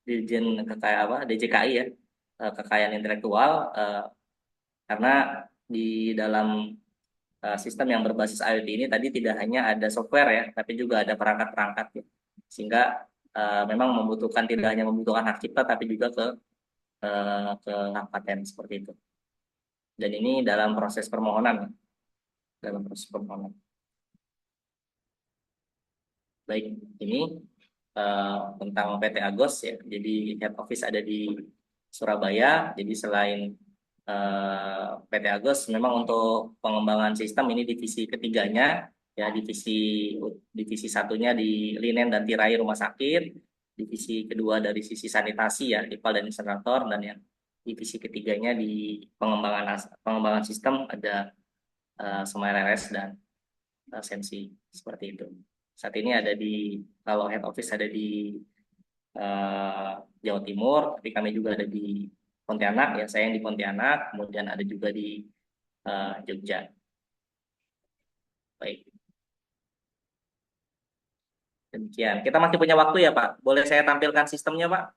Dirjen Kekayaan apa DJKI ya, kekayaan intelektual, karena di dalam sistem yang berbasis IoT ini tadi tidak hanya ada software ya, tapi juga ada perangkat-perangkat ya. Sehingga memang membutuhkan, tidak hanya membutuhkan hak cipta tapi juga ke hak paten seperti itu. Dan ini dalam proses permohonan, dalam proses permohonan. Baik, ini tentang PT Agos ya. Jadi head office ada di Surabaya. Jadi selain PT Agos, memang untuk pengembangan sistem ini divisi ketiganya ya, divisi satunya di linen dan tirai rumah sakit, divisi kedua dari sisi sanitasi ya, IPAL dan insinerator, dan yang divisi ketiganya di pengembangan sistem ada Smile RS dan Sensi seperti itu. Saat ini ada di, kalau head office ada di Jawa Timur, tapi kami juga ada di Pontianak ya, saya yang di Pontianak, kemudian ada juga di Jogja. Baik, demikian. Kita masih punya waktu ya, Pak. Boleh saya tampilkan sistemnya, Pak?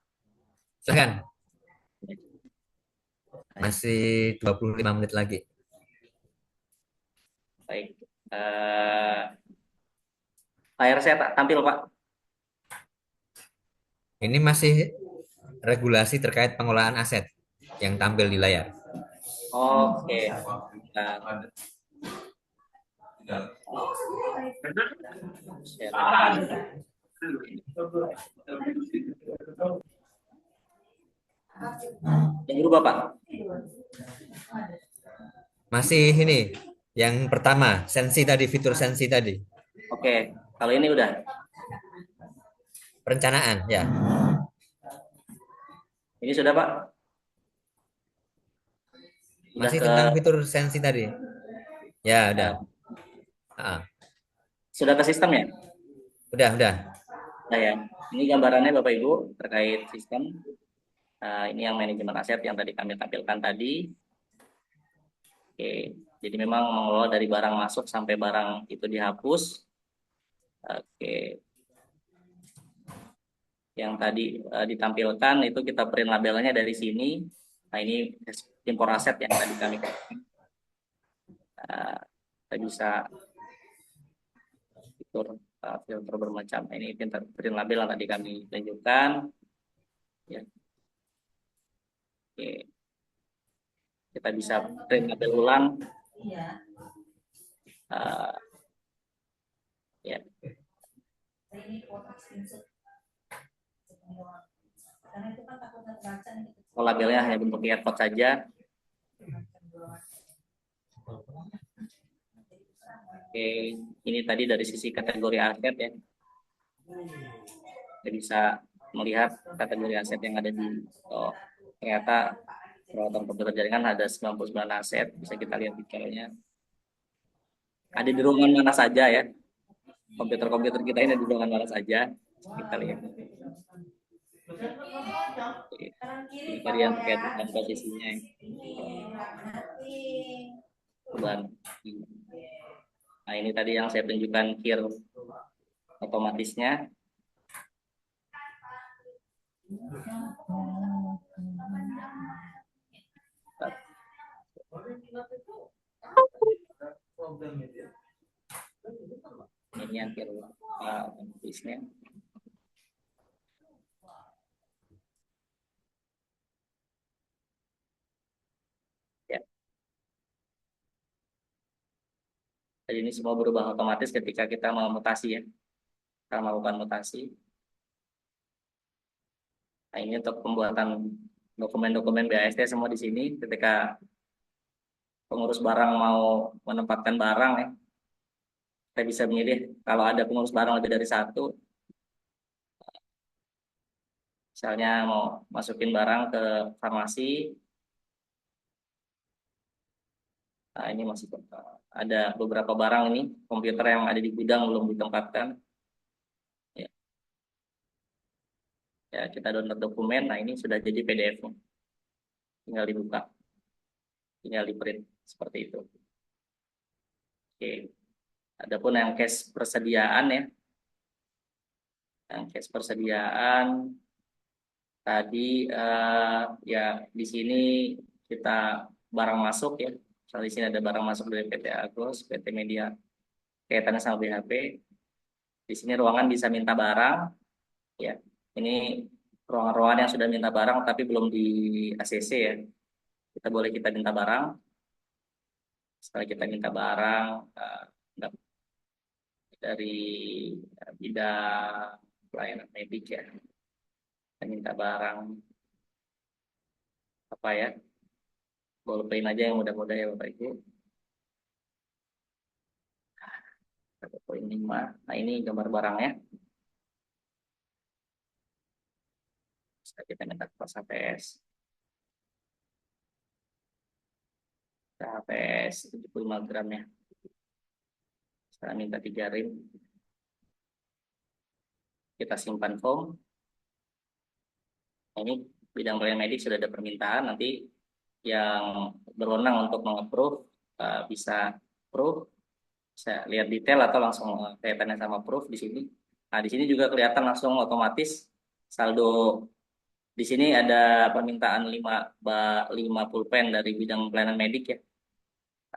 Silakan. Masih 25 menit lagi. Baik. Layar saya tak tampil, Pak. Ini masih regulasi terkait pengolahan aset yang tampil di layar. Oke. Nah, share. Yang berubah, Pak. Masih ini yang pertama, sensi tadi, fitur sensi tadi. Oke. Kalau ini udah. Perencanaan, ya. Ini sudah, Pak. Udah Masih ke tentang fitur sensi tadi. Ya, udah. eh, Ah, sudah ke sistem ya? udah. Nah ya. Ini gambarannya Bapak Ibu terkait sistem. Ini yang manajemen aset yang tadi kami tampilkan tadi. Oke. Jadi memang mengelola dari barang masuk sampai barang itu dihapus. Oke. Yang tadi ditampilkan itu kita print labelnya dari sini. Nah ini impor aset yang tadi kami uh, kita bisa filter bermacam. Nah, ini print label yang tadi kami tunjukkan. Ya. Oke. Kita bisa print label ulang. Uh, ya. Oh, labelnya hanya bentuk QR saja. Oke, ini tadi dari sisi kategori aset ya. Kita bisa melihat kategori aset yang ada di ternyata perawatan komputer jaringan ada 99 aset. Bisa kita lihat detailnya. Ada di ruangan mana saja ya. Komputer-komputer kita ini ada di ruangan mana saja. Kita lihat. Ini varian terkait dengan posisinya. Nah ini tadi yang saya tunjukkan kir otomatisnya. Ini yang kir otomatisnya. Ya. Jadi ini semua berubah otomatis ketika kita mau mutasi ya. Kita melakukan mutasi. Nah ini untuk pembuatan dokumen-dokumen BAST semua di sini. Ketika pengurus barang mau menempatkan barang ya, kita bisa memilih kalau ada pengurus barang lebih dari satu. Misalnya mau masukin barang ke farmasi. Nah ini masih ada beberapa barang ini komputer yang ada di gudang belum ditempatkan. Ya, ya kita download dokumen. Nah ini sudah jadi PDF-nya. Tinggal dibuka, tinggal di print seperti itu. Oke. Adapun yang case persediaan ya, yang case persediaan tadi ya di sini kita barang masuk ya. Misalnya di sini ada barang masuk dari PT Agros, PT Media kaitannya sama BHP. Di sini ruangan bisa minta barang ya. Ini ruangan-ruangan yang sudah minta barang tapi belum di ACC ya. Kita minta barang. Setelah kita minta barang dari bidang pelayanan medik ya. Kita minta barang apa ya? Ballpoint aja yang mudah-mudah ya Bapak Ibu. Ballpoint 5. Nah ini gambar barangnya. Kita minta kelas HPS. HPS 75 gram ya. Sekarang minta 3 rim. Kita simpan form. Ini bidang pelayanan medik sudah ada permintaan. Nanti yang berwenang untuk meng-approve bisa approve. Saya lihat detail atau langsung kaitannya sama proof di sini. Nah, di sini juga kelihatan langsung otomatis saldo. Di sini ada permintaan 5 pulpen dari bidang pelayanan medik ya.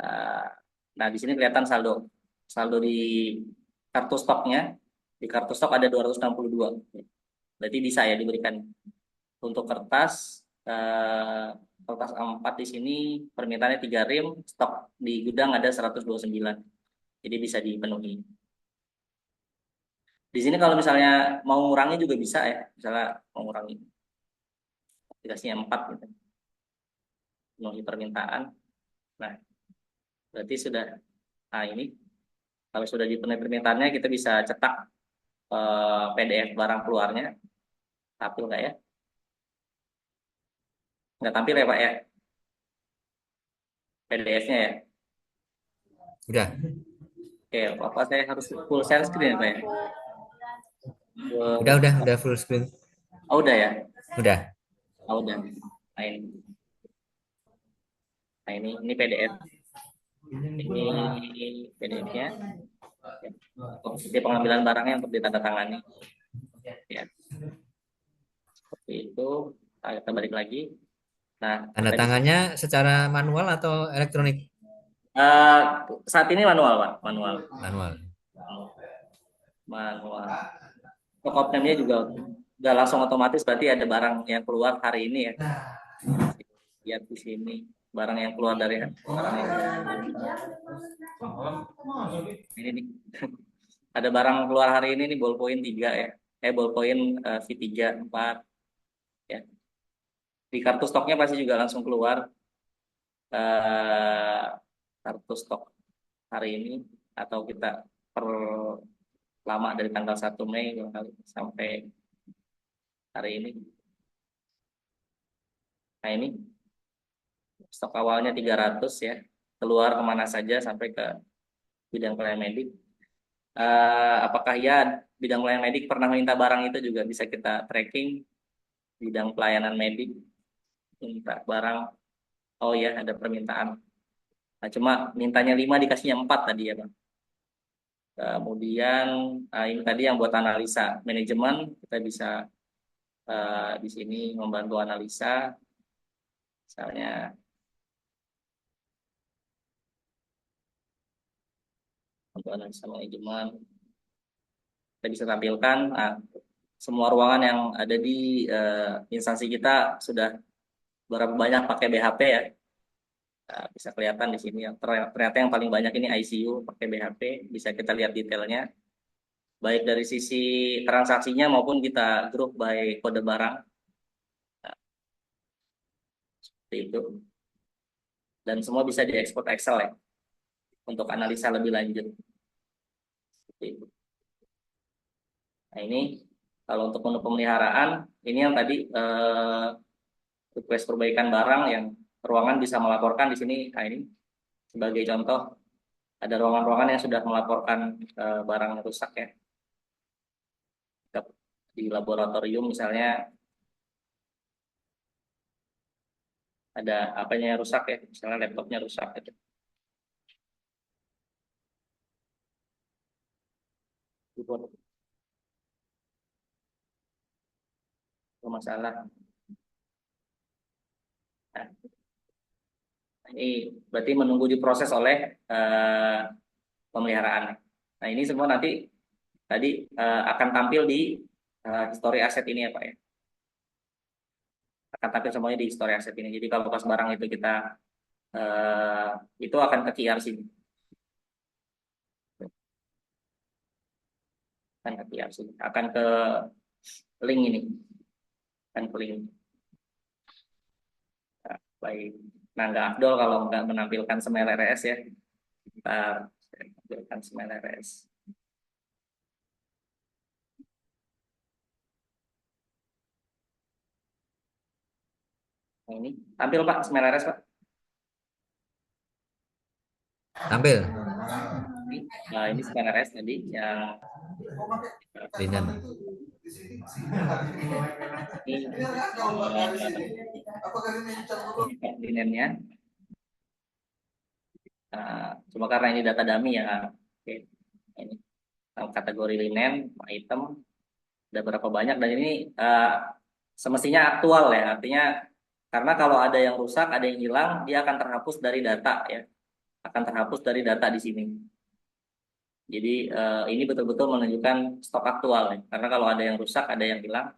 Eh, Nah, di sini kelihatan saldo. Saldo di kartu stoknya. Di kartu stok ada 262. Berarti bisa ya diberikan. Untuk kertas A4 di sini permintaannya 3 rim, stok di gudang ada 129. Jadi bisa dipenuhi. Di sini kalau misalnya mau ngurangi juga bisa ya. Misalnya mau ngurangi dikasihnya 4 gitu. Penuhi permintaan. Nah, berarti sudah, nah ini kalau sudah dipenuhi permintaannya kita bisa cetak PDF barang keluarnya. Tampil nggak ya? Nggak tampil ya Pak ya? PDF-nya ya. Udah, Oke, apa saya harus full share screen ya Pak ya? udah, Full- udah full screen. Oh udah ya? Udah. Oh udah. Nah ini, ini PDF. Ini PDF-nya. Bukti pengambilan barangnya untuk ditandatangani. Ya, seperti itu. Nah, kita balik lagi. Nah, Tanda kita bisa. tangannya secara manual atau elektronik? Eh, Saat ini manual, Pak. Manual. Manual. Manual. Top name-nya juga udah langsung otomatis, berarti ada barang yang keluar hari ini ya. Lihat di sini. Barang yang keluar dari barang yang ini nih. Ada barang keluar hari ini nih ballpoint 3 ya. Ballpoint V3 4 ya. Di kartu stoknya pasti juga langsung keluar eh, kartu stok hari ini atau kita per lama dari tanggal 1 Mei sampai hari ini. Nah ini stok awalnya 300 ya, keluar kemana saja sampai ke bidang pelayanan medik. Apakah ya bidang pelayanan medik pernah minta barang itu juga bisa kita tracking. Bidang pelayanan medik minta barang, oh ya ada permintaan. Nah, cuma mintanya 5 dikasihnya 4 tadi ya Bang. Kemudian ini tadi yang buat analisa manajemen kita bisa di sini membantu analisa, misalnya untuk analisa manajemen kita bisa tampilkan semua ruangan yang ada di instansi kita sudah berapa banyak pakai BHP ya. Bisa kelihatan di sini yang ternyata yang paling banyak ini ICU pakai BHP, bisa kita lihat detailnya baik dari sisi transaksinya maupun kita grup by kode barang. Nah, seperti itu. Dan semua bisa diekspor Excel ya untuk analisa lebih lanjut. Seperti itu. Nah ini kalau untuk menu pemeliharaan ini yang tadi request perbaikan barang yang ruangan bisa melaporkan di sini. Nah ini sebagai contoh ada ruangan-ruangan yang sudah melaporkan barang rusak ya. Di laboratorium misalnya ada apanya yang rusak ya, misalnya laptopnya rusak gitu. Masalah. Nah, ini berarti menunggu diproses oleh pemeliharaan. Nah, ini semua nanti tadi akan tampil di history aset ini ya Pak ya. Akan tampil semuanya di history aset ini. Jadi kalau pas barang itu kita eh, itu akan ke KRC, akan ke KRC, akan ke link ini, akan ke link. Nah, baik. Nah, nggak afdol kalau nggak menampilkan Smile RS ya. Ntar saya tampilkan Smile RS. Nah, ini tampil Pak Smile RS Pak. Tampil. Ini Smile RS tadi yang Linen. ini linennya. Cuma karena ini data dummy ya, Oke, ini kategori linen, item, ada berapa banyak dan ini semestinya aktual ya, artinya karena kalau ada yang rusak, ada yang hilang, dia akan terhapus dari data ya, akan terhapus dari data di sini. Jadi ini betul-betul menunjukkan stok aktual ya, karena kalau ada yang rusak, ada yang hilang.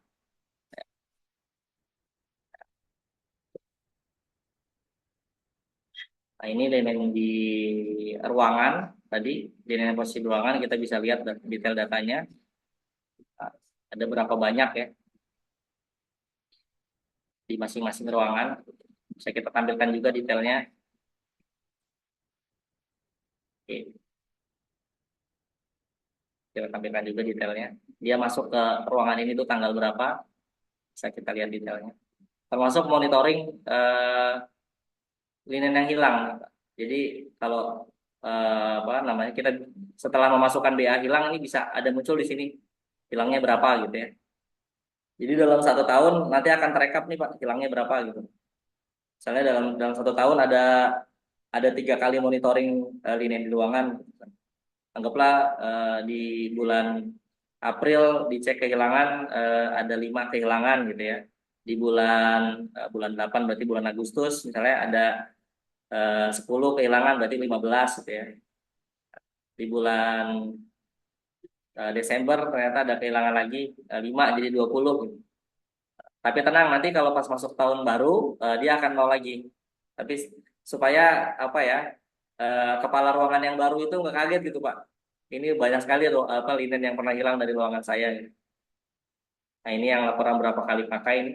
Nah, ini linen di ruangan tadi, linen posisi ruangan kita bisa lihat detail datanya. Nah, ada berapa banyak ya di masing-masing ruangan. Bisa kita tampilkan juga detailnya. Oke, kita tampilkan juga detailnya. Dia masuk ke ruangan ini tuh tanggal berapa? Bisa kita lihat detailnya. Termasuk monitoring linen yang hilang. Jadi kalau apa namanya kita setelah memasukkan BA hilang ini bisa ada muncul di sini hilangnya berapa gitu ya. Jadi dalam 1 tahun nanti akan terekap nih Pak hilangnya berapa gitu. Misalnya dalam 1 tahun ada 3 kali monitoring linen di ruangan. Anggaplah di bulan April dicek kehilangan ada 5 kehilangan gitu ya. Di bulan 8 berarti bulan Agustus misalnya ada 10 kehilangan berarti 15 gitu ya. Di bulan Desember ternyata ada kehilangan lagi 5 jadi 20 gitu. Tapi tenang nanti kalau pas masuk tahun baru dia akan nol lagi. Tapi supaya apa ya kepala ruangan yang baru itu nggak kaget gitu Pak. Ini banyak sekali loh apa linen yang pernah hilang dari ruangan saya. Nah ini yang laporan berapa kali pakai ini.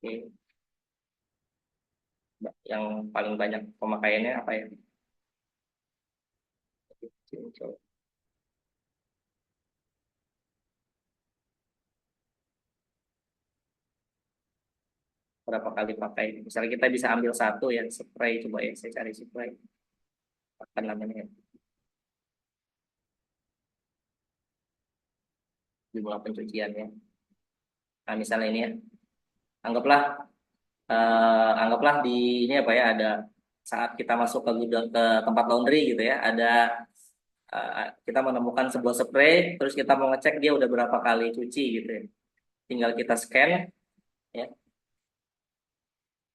Oke. Yang paling banyak pemakaiannya apa ya? Berapa kali pakai? Misalnya kita bisa ambil satu yang spray coba ya saya cari spray apa namanya jumlah pencuciannya. Nah misalnya ini ya anggaplah anggaplah di ini apa ya ada saat kita masuk ke gudang ke tempat laundry gitu ya ada kita menemukan sebuah spray terus kita mau ngecek dia udah berapa kali cuci gitu ya tinggal kita scan ya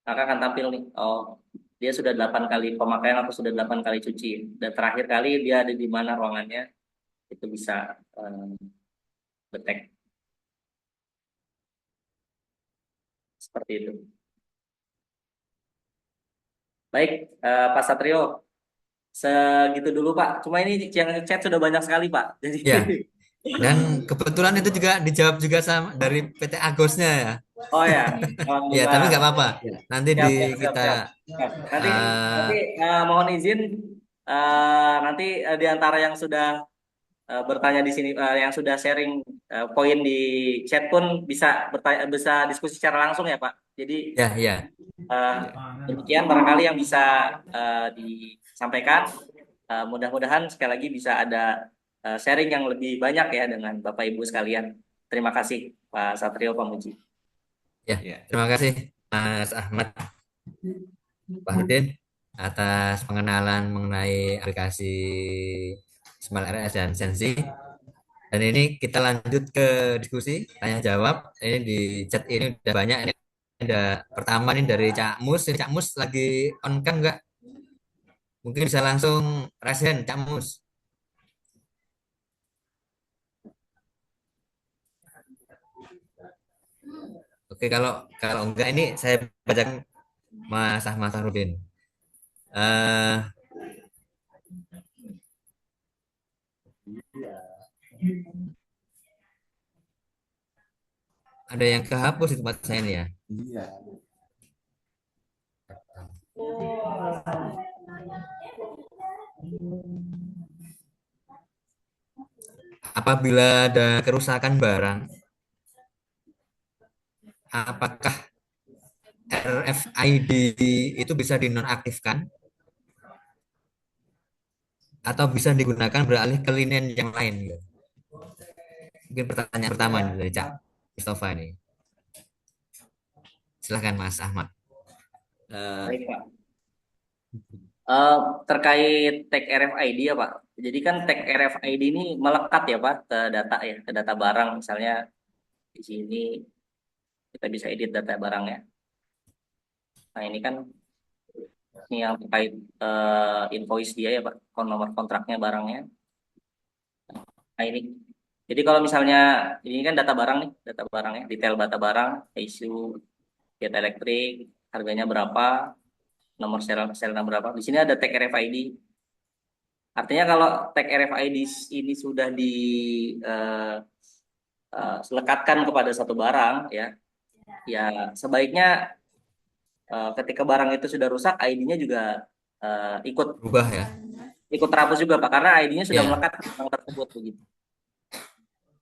maka akan tampil nih oh dia sudah 8 kali pemakaian atau sudah 8 kali cuci dan terakhir kali dia ada di mana ruangannya itu bisa detect seperti itu. Baik, Pak Satrio, segitu dulu Pak. Cuma ini yang chat sudah banyak sekali Pak. Jadi Ya, dan kebetulan itu juga dijawab juga sama dari PT Agosnya ya. oh ya, Ya, tapi alhamdulillah. nggak apa-apa. Ya. Nanti di Siap, siap, siap, kita siap. Siap. Nanti, eh, nanti mohon izin, nanti di antara yang sudah bertanya di sini, yang sudah sharing poin di chat pun bisa bertanya, bisa diskusi secara langsung ya Pak. Jadi ya ya eh, demikian barangkali yang bisa disampaikan. Mudah-mudahan sekali lagi bisa ada sharing yang lebih banyak ya dengan Bapak Ibu sekalian. Terima kasih Pak Satrio Pamuji. ya. Terima kasih Mas Ahmad Bahrudin atas pengenalan mengenai aplikasi Smart RS dan Sensi. Dan ini kita lanjut ke diskusi tanya jawab. Ini di chat ini udah banyak. Ini ada pertama nih dari Cak Mus. Ini Cak Mus lagi on cam nggak? Mungkin bisa langsung rasen Cak Mus. Oke, kalau kalau enggak ini saya bacakan Mas Ahmad Sarudin. Eh, ada yang kehapus di tempat saya ini ya. Apabila ada kerusakan barang, apakah RFID itu bisa dinonaktifkan atau bisa digunakan beralih ke linen yang lain? Gitu. Mungkin pertanyaan pertama nih dari Cak Mustafa ini. Silahkan Mas Ahmad. Eh, Baik Pak. Eh, Terkait tag RFID ya Pak. Jadi kan tag RFID ini melekat ya Pak ke data ya, ke data barang. Misalnya di sini kita bisa edit data barangnya. Nah ini kan ini yang terkait invoice dia ya Pak, nomor kontraknya barangnya. Nah ini. Jadi kalau misalnya ini kan data barang nih, data barangnya, detail data barang, isu, jet elektrik, harganya berapa, nomor serial berapa. Di sini ada tag RFID. Artinya kalau tag RFID ini sudah eh, lekatkan kepada satu barang ya, ya sebaiknya ketika barang itu sudah rusak, ID-nya juga ikut Berubah ya. ikut terhapus juga Pak, karena ID-nya sudah Ya. melekat ke barang tersebut begitu.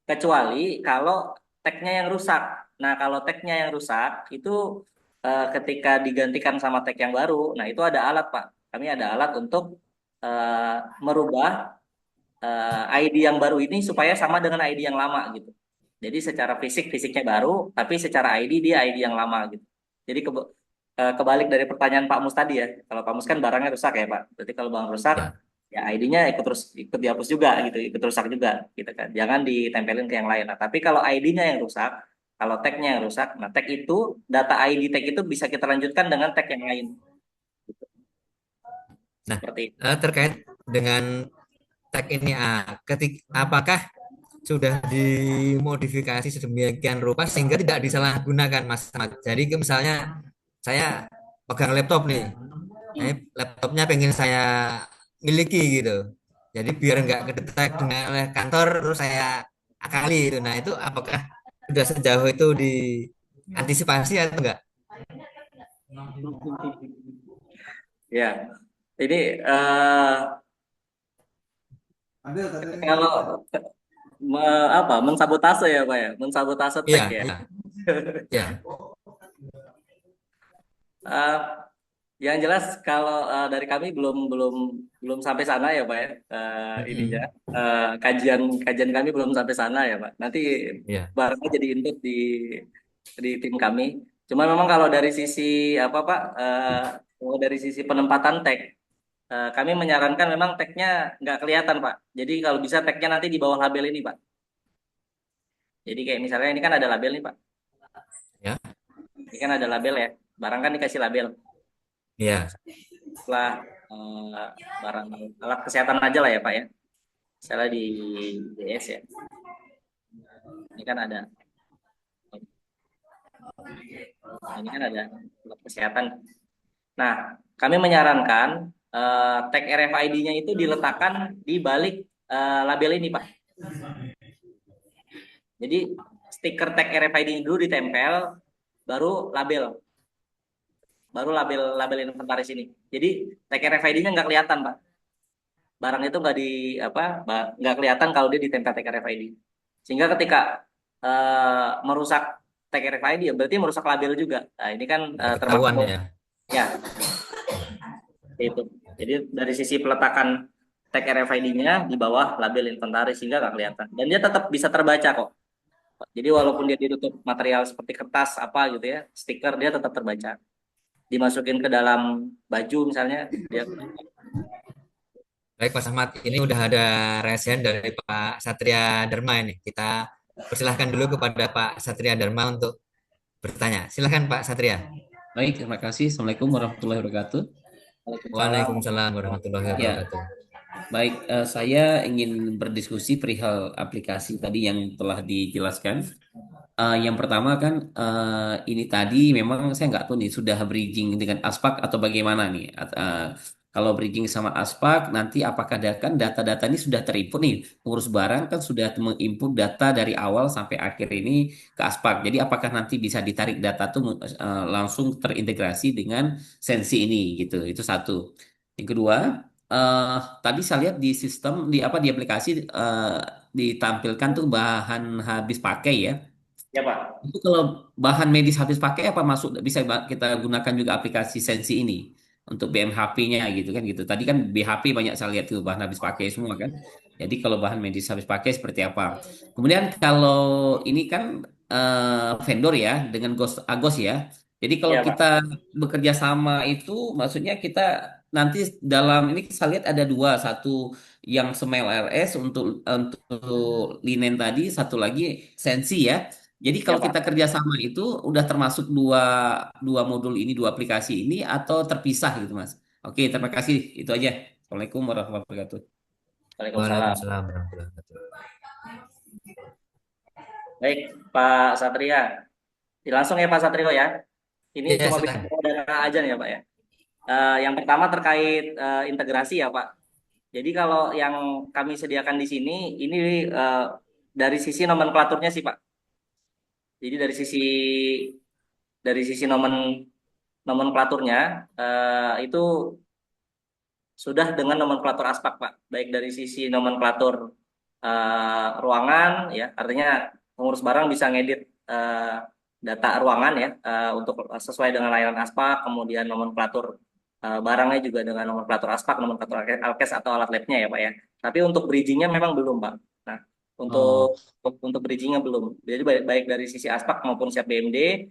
Kecuali kalau tag-nya yang rusak. Nah, kalau tag-nya yang rusak itu ketika digantikan sama tag yang baru, nah itu ada alat Pak. Kami ada alat untuk eh, merubah ID yang baru ini supaya sama dengan ID yang lama gitu. Jadi secara fisiknya baru, tapi secara ID dia ID yang lama gitu. Jadi kebalik dari pertanyaan Pak Mus tadi ya. Kalau Pak Mus kan barangnya rusak ya Pak. Berarti kalau barang rusak, Ya. ya ID-nya ikut dihapus juga gitu, ikut rusak juga gitu kan. Jangan ditempelin ke yang lain. Nah, tapi kalau ID-nya yang rusak, kalau tag-nya yang rusak, nah tag itu, data ID tag itu bisa kita lanjutkan dengan tag yang lain. Nah, Seperti itu. terkait dengan tag ini, apakah sudah dimodifikasi sedemikian rupa sehingga tidak disalahgunakan, Mas Ahmad? Jadi misalnya saya pegang laptop nih, laptopnya pengen saya miliki gitu. Jadi biar nggak kedetek dengan oleh kantor terus saya akali itu. Nah itu apakah sudah sejauh itu diantisipasi atau enggak? Ya, ini kalau mensabotase ya Pak ya, mensabotase tag Iya, ya. iya, iya. Eh, yang jelas kalau dari kami belum belum belum sampai sana ya Pak ya. Ininya Mm-mm. kajian kajian kami belum sampai sana ya Pak. Nanti Iya. barangnya jadi input di tim kami. Cuma memang kalau dari sisi apa Pak, kalau dari sisi penempatan tag, kami menyarankan memang tagnya nggak kelihatan Pak. Jadi kalau bisa tagnya nanti di bawah label ini Pak. Jadi kayak misalnya ini kan ada label nih Pak. Ya. Ini kan ada label ya. Barang kan dikasih label. Iya. Setelah eh, barang alat kesehatan aja lah ya Pak ya. Misalnya di DS ya. Ini kan ada. Ini kan ada alat kesehatan. Nah, kami menyarankan tag RFID-nya itu diletakkan di balik label ini Pak. Jadi stiker tag RFID ini dulu ditempel, baru label inventaris ini. Jadi tag RFID-nya nggak kelihatan Pak. Barang itu nggak di apa nggak kelihatan kalau dia ditempel tag RFID. Sehingga ketika merusak tag RFID ya berarti merusak label juga. Nah ini kan Ya, termasuk ketahuan ya. ya itu. Jadi dari sisi peletakan tag RFID-nya di bawah label inventaris sehingga nggak kelihatan. Dan dia tetap bisa terbaca kok. Jadi walaupun dia ditutup material seperti kertas apa gitu ya, stiker dia tetap terbaca. Dimasukin ke dalam baju misalnya dia. Baik Mas Ahmad, ini udah ada resen dari Pak Satria Dharma ini. Kita persilahkan dulu kepada Pak Satria Dharma untuk bertanya. Silahkan Pak Satria. Baik, terima kasih. Assalamualaikum warahmatullahi wabarakatuh. Waalaikumsalam. Waalaikumsalam warahmatullahi Ya, wabarakatuh. baik. Saya ingin berdiskusi perihal aplikasi tadi yang telah dijelaskan. Yang pertama kan ini tadi memang saya nggak tahu nih sudah bridging dengan Aspak atau bagaimana nih. Kalau bridging sama Aspak nanti apakah kan data-data ini sudah terinput nih. Pengurus barang kan sudah menginput data dari awal sampai akhir ini ke Aspak. Jadi apakah nanti bisa ditarik data tuh langsung terintegrasi dengan Sensi ini gitu. Itu satu. Yang kedua, eh tadi saya lihat di sistem di apa di aplikasi ditampilkan tuh bahan habis pakai ya. Ya Pak. Itu kalau bahan medis habis pakai apa masuk bisa kita gunakan juga aplikasi Sensi ini untuk BMHP-nya gitu kan gitu. Tadi kan BHP banyak saya lihat tuh bahan habis pakai semua kan. Jadi kalau bahan medis habis pakai seperti apa? Kemudian kalau ini kan vendor ya dengan Agos ya. Jadi kalau Ya kita Pak. bekerja sama itu maksudnya kita nanti dalam ini saya lihat ada dua, satu yang Smile RS untuk linen tadi, satu lagi Sensi ya. Jadi Ya kalau kita Pak. kerjasama itu udah termasuk dua dua modul ini, dua aplikasi ini atau terpisah gitu Mas? Oke, terima kasih. Itu aja. Assalamualaikum warahmatullahi wabarakatuh. Waalaikumsalam. Waalaikumsalam warahmatullahi wabarakatuh. Baik, Pak Satria. Langsung ya Pak Satrio ya. Ini Ya, cuma bisa silakan. data aja nih ya Pak ya. Yang pertama terkait integrasi ya Pak. Jadi kalau yang kami sediakan di sini, ini eh, dari sisi nomenklaturnya sih Pak. Jadi dari sisi nomenklaturnya itu sudah dengan nomenklatur ASPAK Pak. Baik dari sisi nomenklatur ruangan ya, artinya pengurus barang bisa ngedit data ruangan ya untuk sesuai dengan layanan ASPAK, kemudian nomenklatur barangnya juga dengan nomenklatur ASPAK, nomenklatur alkes atau alat labnya ya Pak ya. Tapi untuk bridgingnya memang belum Pak. Nah, Oh. untuk bridgingnya belum. Jadi baik dari sisi ASPAK maupun siap BMD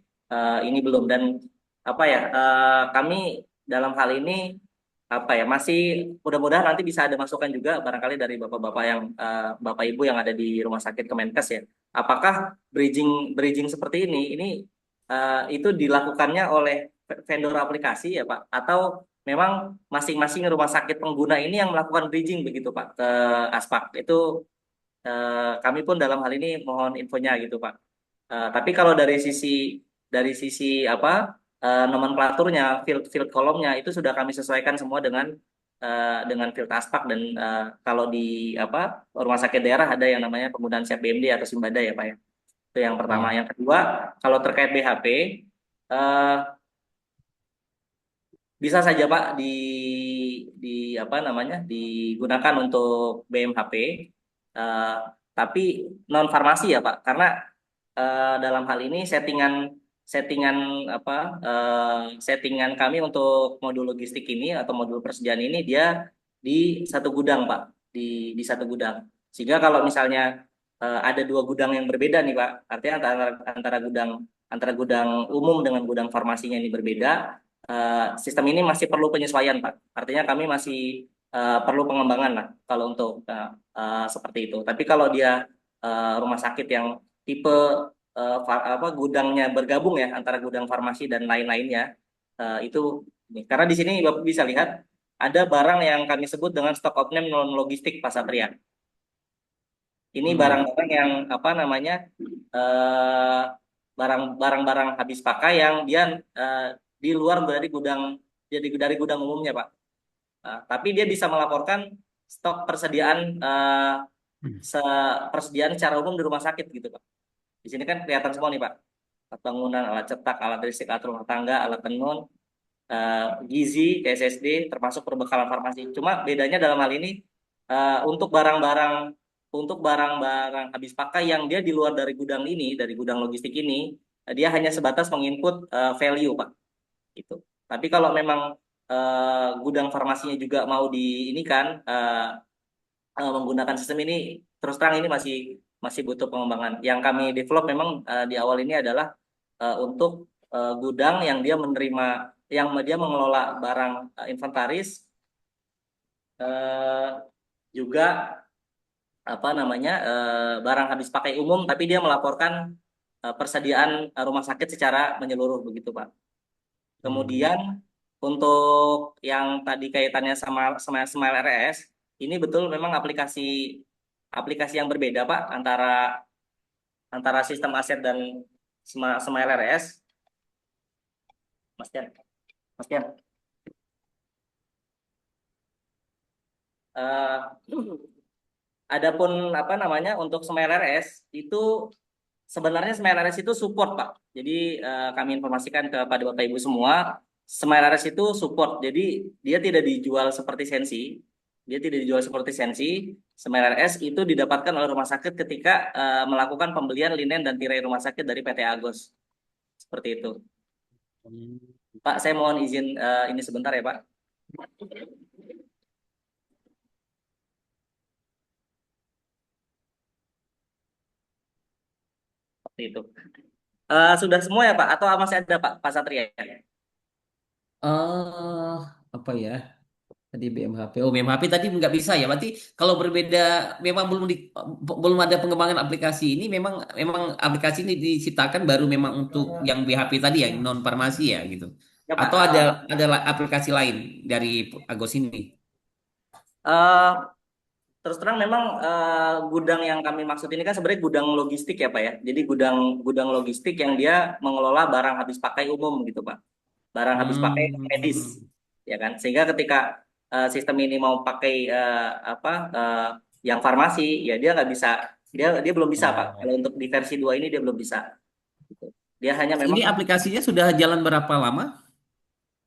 ini belum dan apa ya kami dalam hal ini apa ya masih mudah-mudahan nanti bisa ada masukan juga barangkali dari bapak-bapak yang bapak ibu yang ada di rumah sakit Kemenkes ya. Apakah bridging bridging seperti ini itu dilakukannya oleh vendor aplikasi ya Pak atau memang masing-masing rumah sakit pengguna ini yang melakukan bridging begitu Pak ke Aspak itu kami pun dalam hal ini mohon infonya gitu Pak. Tapi kalau dari sisi apa nomenklaturnya, field kolomnya itu sudah kami sesuaikan semua dengan field aspak dan kalau di apa rumah sakit daerah ada yang namanya penggunaan siap BMD atau Simbada ya Pak ya. Itu yang pertama. Oh. Yang kedua, kalau terkait BHP eh, bisa saja Pak di apa namanya digunakan untuk BMHP, eh, tapi non farmasi ya Pak, karena dalam hal ini settingan settingan apa settingan kami untuk modul logistik ini atau modul persediaan ini dia di satu gudang Pak, di satu gudang. Sehingga kalau misalnya ada dua gudang yang berbeda nih Pak, artinya antara gudang umum dengan gudang farmasinya ini berbeda, sistem ini masih perlu penyesuaian Pak. Artinya kami masih perlu pengembangan lah kalau untuk seperti itu. Tapi kalau dia rumah sakit yang tipe apa gudangnya bergabung ya antara gudang farmasi dan lain-lainnya itu karena di sini Bapak bisa lihat ada barang yang kami sebut dengan stock of name non logistik Pak Satria. Ini Hmm. barang-barang yang apa namanya eh, barang-barang habis pakai yang dia eh, di luar dari gudang jadi dari gudang umumnya Pak. Tapi dia bisa melaporkan stok persediaan persediaan secara umum di rumah sakit gitu Pak. Di sini kan kelihatan semua nih Pak. Alat bangunan, alat cetak, alat listrik, alat rumah tangga, alat tenun, gizi, SSD, termasuk perbekalan farmasi. Cuma bedanya dalam hal ini untuk barang-barang habis pakai yang dia di luar dari gudang ini, dari gudang logistik ini, dia hanya sebatas menginput value Pak. Gitu. Tapi kalau memang gudang farmasinya juga mau di ini kan menggunakan sistem ini, terus terang ini masih masih butuh pengembangan. Yang kami develop memang di awal ini adalah untuk gudang yang dia menerima, yang dia mengelola barang inventaris, eh, juga apa namanya barang habis pakai umum, tapi dia melaporkan persediaan rumah sakit secara menyeluruh begitu Pak. Hmm. Kemudian untuk yang tadi kaitannya sama Smile RS, ini betul memang aplikasi aplikasi yang berbeda Pak antara antara sistem aset dan Smile RS. Mas Tian, Mas Tian. Adapun apa namanya untuk Smile RS itu sebenarnya Smile RS itu support Pak. Jadi kami informasikan kepada Bapak Ibu semua, Smile RS itu support. Jadi dia tidak dijual seperti Sensi. Dia tidak dijual seperti Sensi. Smile RS itu didapatkan oleh rumah sakit ketika melakukan pembelian linen dan tirai rumah sakit dari PT Agos. Seperti itu. Pak, saya mohon izin ini sebentar ya Pak. Seperti itu. Sudah semua ya Pak? Atau masih ada Pak Satria? eh Apa ya? Tadi BMHP. Oh, BMHP tadi nggak bisa ya. Berarti kalau berbeda, memang belum ada pengembangan aplikasi ini. Memang memang aplikasi ini diciptakan baru memang untuk yang BHP tadi ya, non farmasi ya gitu. Ya Pak. Atau ada aplikasi lain dari Agos ini. Eh, Terus terang memang gudang yang kami maksud ini kan sebenarnya gudang logistik ya Pak ya. Jadi gudang gudang logistik yang dia mengelola barang habis pakai umum gitu Pak. Barang habis pakai medis Hmm. ya kan. Sehingga ketika sistem ini mau pakai apa yang farmasi ya dia nggak bisa, dia belum bisa Pak. Oh. Kalau untuk di versi 2 ini dia belum bisa. Gitu. Dia hanya memang Ini aplikasinya sudah jalan berapa lama?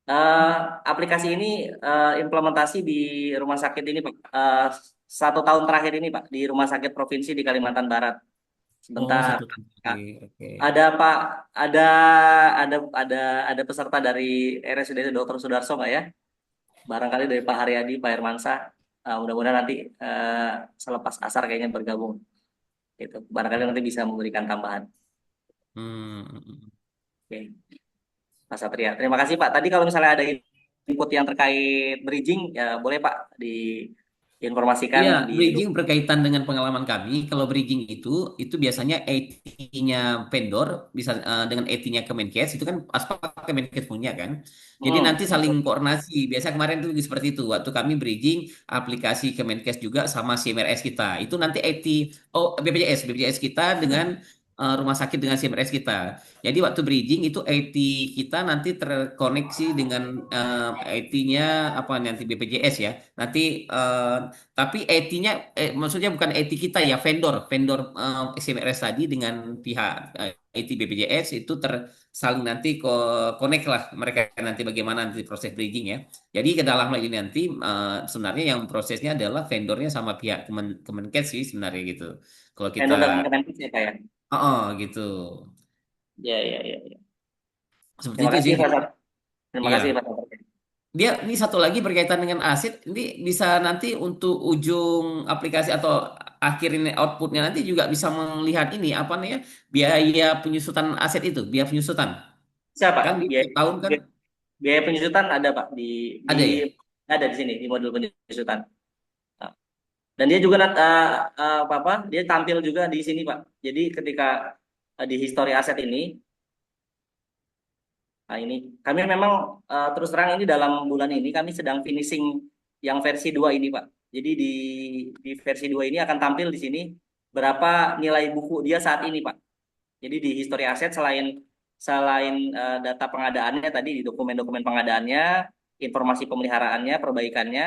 eh, aplikasi ini implementasi di rumah sakit ini Pak. 1 tahun terakhir ini Pak di rumah sakit provinsi di Kalimantan Barat. Oh, Sebentar. satu tahun. Kak. Oke. Ada Pak, ada ada ada ada peserta dari RSUD Dr. Sudarso nggak ya? Barangkali dari Pak Haryadi, Pak Hermansyah. Mudah-mudahan nanti selepas asar kayaknya bergabung. Gitu. Barangkali nanti bisa memberikan tambahan. Hmm. Oke, Pak Satria. Terima kasih Pak. Tadi kalau misalnya ada input yang terkait bridging, ya boleh Pak diinformasikan Iya, di. bridging berkaitan dengan pengalaman kami. Kalau bridging itu biasanya IT-nya vendor bisa dengan IT-nya Kemenkes itu kan aspek Kemenkes punya kan. Jadi nanti saling Betul. koordinasi. Biasa kemarin itu seperti itu. Waktu kami bridging aplikasi Kemenkes juga sama CMRS kita. Itu nanti IT BPJS kita dengan rumah sakit dengan CMRS kita. Jadi waktu bridging itu IT kita nanti terkoneksi dengan IT-nya apa nanti BPJS ya. Nanti tapi IT-nya, maksudnya bukan IT kita ya, vendor SMRS tadi dengan pihak IT BPJS itu saling nanti connect lah mereka nanti bagaimana nanti proses bridging ya. Jadi ke dalam hal ini nanti sebenarnya yang prosesnya adalah vendornya sama pihak Kemenkes sih sebenarnya gitu. Kalau kita, Vendor dan Kemenkes ya Pak ya. gitu. Ya, ya, ya, ya. Seperti Terima itu kasih sih. Pak. Terima kasih Iya. Pak. Dia ini satu lagi berkaitan dengan aset, ini bisa nanti untuk ujung aplikasi atau akhir ini outputnya nanti juga bisa melihat ini apa namanya biaya penyusutan aset itu, biaya penyusutan Siapa? kan di Biaya, tiap tahun kan biaya penyusutan ada Pak di ada ya. ada di sini di modul penyusutan. Nah, dan dia juga apa dia tampil juga di sini Pak. Jadi ketika di history aset ini, nah ini kami memang terus terang ini dalam bulan ini kami sedang finishing yang versi 2 ini Pak. Jadi di versi 2 ini akan tampil di sini berapa nilai buku dia saat ini Pak. Jadi di history aset selain selain data pengadaannya tadi di dokumen-dokumen pengadaannya, informasi pemeliharaannya, perbaikannya,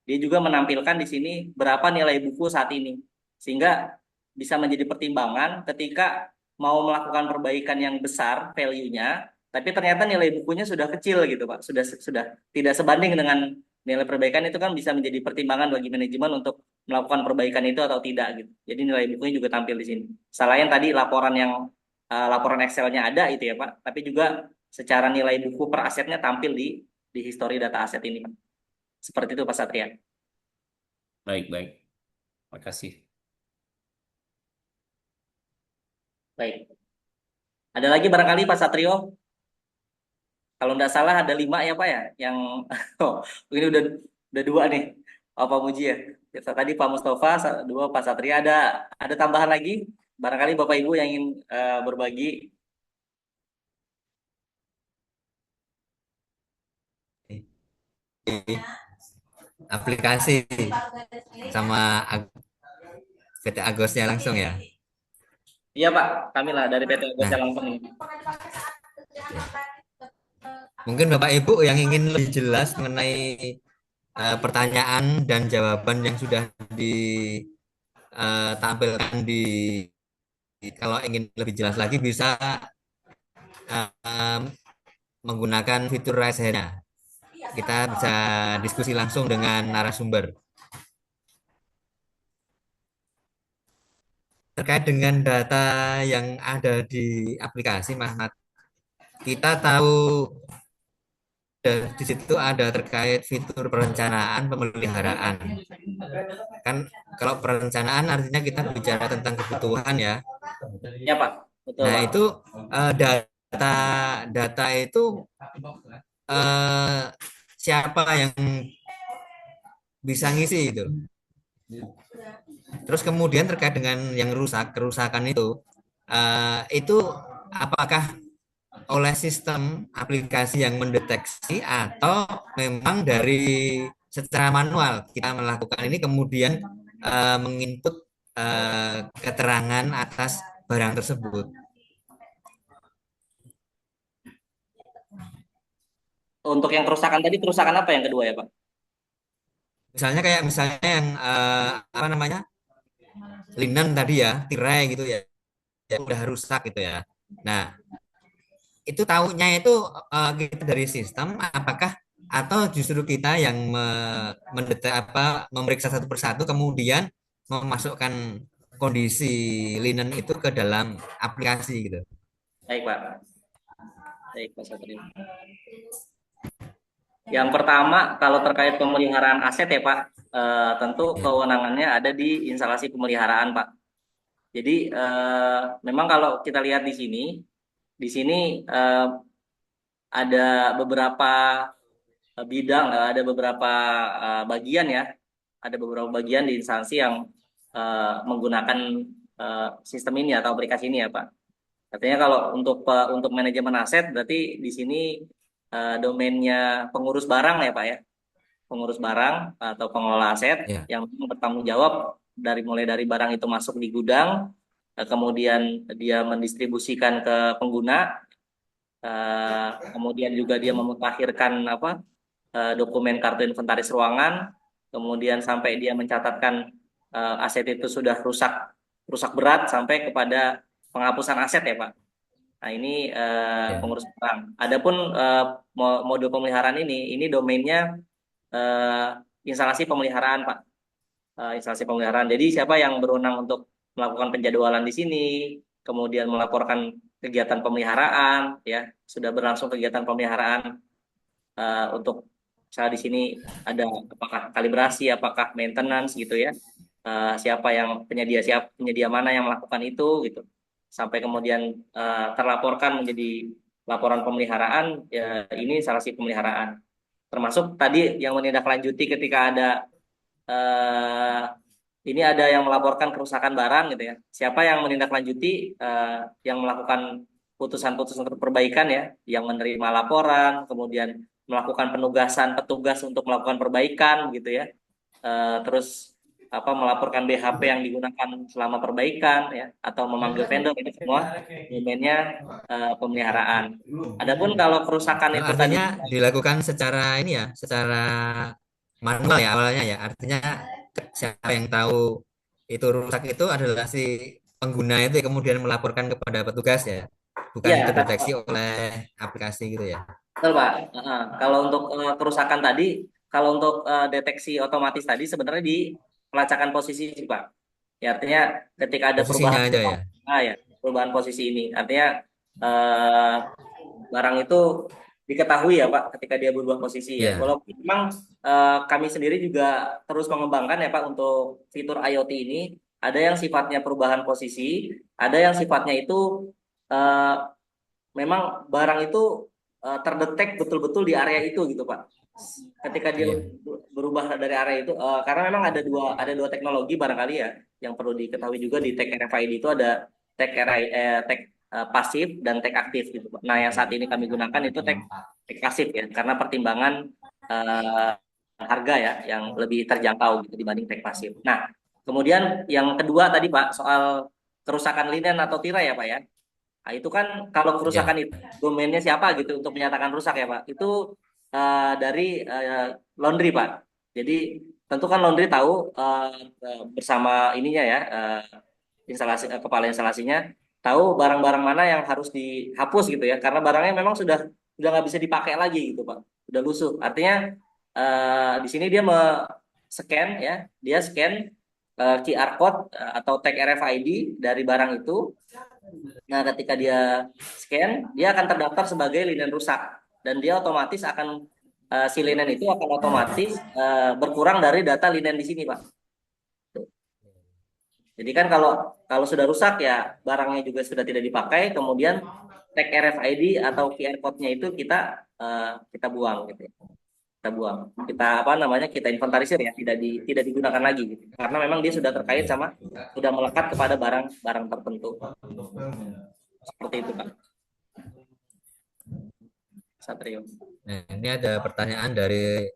dia juga menampilkan di sini berapa nilai buku saat ini. Sehingga bisa menjadi pertimbangan ketika mau melakukan perbaikan yang besar value-nya, tapi ternyata nilai bukunya sudah kecil gitu, Pak. Sudah tidak sebanding dengan nilai perbaikan, itu kan bisa menjadi pertimbangan bagi manajemen untuk melakukan perbaikan itu atau tidak gitu. Jadi nilai bukunya juga tampil di sini. Selain tadi laporan Excel-nya ada itu ya Pak, tapi juga secara nilai buku per asetnya tampil di history data aset ini Pak. Seperti itu Pak Satria. Baik baik, makasih. Baik. Ada lagi barangkali Pak Satrio? Kalau nggak salah ada 5 ya Pak ya, yang oh, ini udah 2 nih. Oh, Pak Muji ya. Tadi Pak Mustafa, 2 Pak Satria, ada tambahan lagi? Barangkali Bapak Ibu yang ingin berbagi. Aplikasi sama PT Agosnya langsung ya. Iya Pak, kami lah dari PT Nah, Gosel Lampung ini. mungkin Bapak Ibu yang ingin lebih jelas mengenai pertanyaan dan jawaban yang sudah ditampilkan kalau ingin lebih jelas lagi bisa eh, menggunakan fitur raise hand-nya. Kita bisa diskusi langsung dengan narasumber. Terkait dengan data yang ada di aplikasi, Mas Mat, kita tahu di situ ada terkait fitur perencanaan pemeliharaan. Kan kalau perencanaan artinya kita bicara tentang kebutuhan ya. Ya Pak, betul Nah, Pak. itu data data itu eh, siapa yang bisa ngisi itu. Terus kemudian terkait dengan yang kerusakan itu apakah oleh sistem aplikasi yang mendeteksi atau memang dari secara manual kita melakukan ini kemudian menginput keterangan atas barang tersebut. Untuk yang kerusakan tadi, kerusakan apa yang kedua ya Pak? Misalnya yang apa namanya linen tadi ya, tirai gitu ya, yang udah rusak gitu ya. Nah, itu tahunya itu kita dari sistem apakah atau justru kita yang mendetek apa memeriksa satu persatu kemudian memasukkan kondisi linen itu ke dalam aplikasi gitu. Baik Pak. Baik Pak Satrio. Yang pertama, kalau terkait pemeliharaan aset ya Pak, tentu Ya, kewenangannya ada di instalasi pemeliharaan Pak. Jadi memang kalau kita lihat di sini ada beberapa bidang, ada beberapa bagian ya, ada beberapa bagian di instansi yang menggunakan sistem ini atau aplikasi ini ya Pak. Artinya kalau untuk manajemen aset berarti di sini domainnya pengurus barang ya Pak ya, pengurus barang atau pengelola aset ya, yang bertanggung jawab mulai dari barang itu masuk di gudang, kemudian dia mendistribusikan ke pengguna, kemudian juga dia memutakhirkan apa dokumen kartu inventaris ruangan, kemudian sampai dia mencatatkan aset itu sudah rusak rusak berat sampai kepada penghapusan aset ya Pak. Nah ini ya, pengurus barang. Adapun mode pemeliharaan ini domainnya eh, instalasi pemeliharaan Pak. Instalasi pemeliharaan. Jadi siapa yang berwenang untuk melakukan penjadwalan di sini, kemudian melaporkan kegiatan pemeliharaan, ya sudah berlangsung kegiatan pemeliharaan untuk misalnya di sini ada apakah kalibrasi, apakah maintenance gitu ya. Siapa yang penyedia mana yang melakukan itu gitu. Sampai kemudian terlaporkan menjadi laporan pemeliharaan, ya ini instalasi pemeliharaan. Termasuk tadi yang menindaklanjuti ketika ada eh, ini ada yang melaporkan kerusakan barang gitu ya. Siapa yang menindaklanjuti yang melakukan putusan-putusan perbaikan ya, yang menerima laporan, kemudian melakukan penugasan petugas untuk melakukan perbaikan gitu ya. Terus apa melaporkan BHP yang digunakan selama perbaikan ya atau memanggil vendor itu semua domainnya pemeliharaan. Adapun kalau kerusakan oh, itu tadi artinya dilakukan secara ini ya, secara manual ya awalnya ya. Artinya siapa yang tahu itu rusak itu adalah si pengguna itu yang kemudian melaporkan kepada petugas ya, bukan ya terdeteksi oleh aplikasi gitu ya. betul Pak. Kalau untuk kerusakan tadi, kalau untuk deteksi otomatis tadi sebenarnya di pelacakan posisi sih Pak. Ya artinya ketika ada Posisinya perubahan, aja ya. ya perubahan posisi ini, artinya eh, barang itu diketahui ya Pak ketika dia berubah posisi ya. Ya, Walaupun memang kami sendiri juga terus mengembangkan ya Pak untuk fitur IoT ini, ada yang sifatnya perubahan posisi, ada yang sifatnya itu eh, memang barang itu terdetek betul-betul di area itu gitu Pak. Ketika dia iya. berubah dari area itu, karena memang ada dua teknologi barangkali ya yang perlu diketahui juga di tag RFID itu ada tag pasif dan tag aktif gitu Pak. Nah yang saat ini kami gunakan itu tag pasif ya karena pertimbangan eh, harga ya yang lebih terjangkau gitu dibanding tag pasif. Nah kemudian yang kedua tadi Pak soal kerusakan linen atau tirai ya Pak ya. Nah, itu kan kalau kerusakan Ya, itu domainnya siapa gitu untuk menyatakan rusak ya Pak. Itu dari laundry Pak. Jadi tentu kan laundry tahu bersama ininya ya kepala instalasinya tahu barang-barang mana yang harus dihapus gitu ya karena barangnya memang sudah nggak bisa dipakai lagi gitu Pak. Sudah lusuh. Artinya di sini dia scan ya, dia scan QR code atau tag RFID dari barang itu. Nah, ketika dia scan, dia akan terdaftar sebagai linen rusak dan dia otomatis akan si linen itu akan otomatis berkurang dari data linen di sini, Pak. Jadi kan kalau kalau sudah rusak ya barangnya juga sudah tidak dipakai, kemudian tag RFID atau QR code-nya itu kita buang gitu. kita buang. Kita apa namanya? Kita inventarisir ya, tidak digunakan lagi gitu. Karena memang dia sudah terkait Ya. sama sudah melekat kepada barang-barang tertentu. Seperti itu, Pak Satrio. Nah, ini ada pertanyaan dari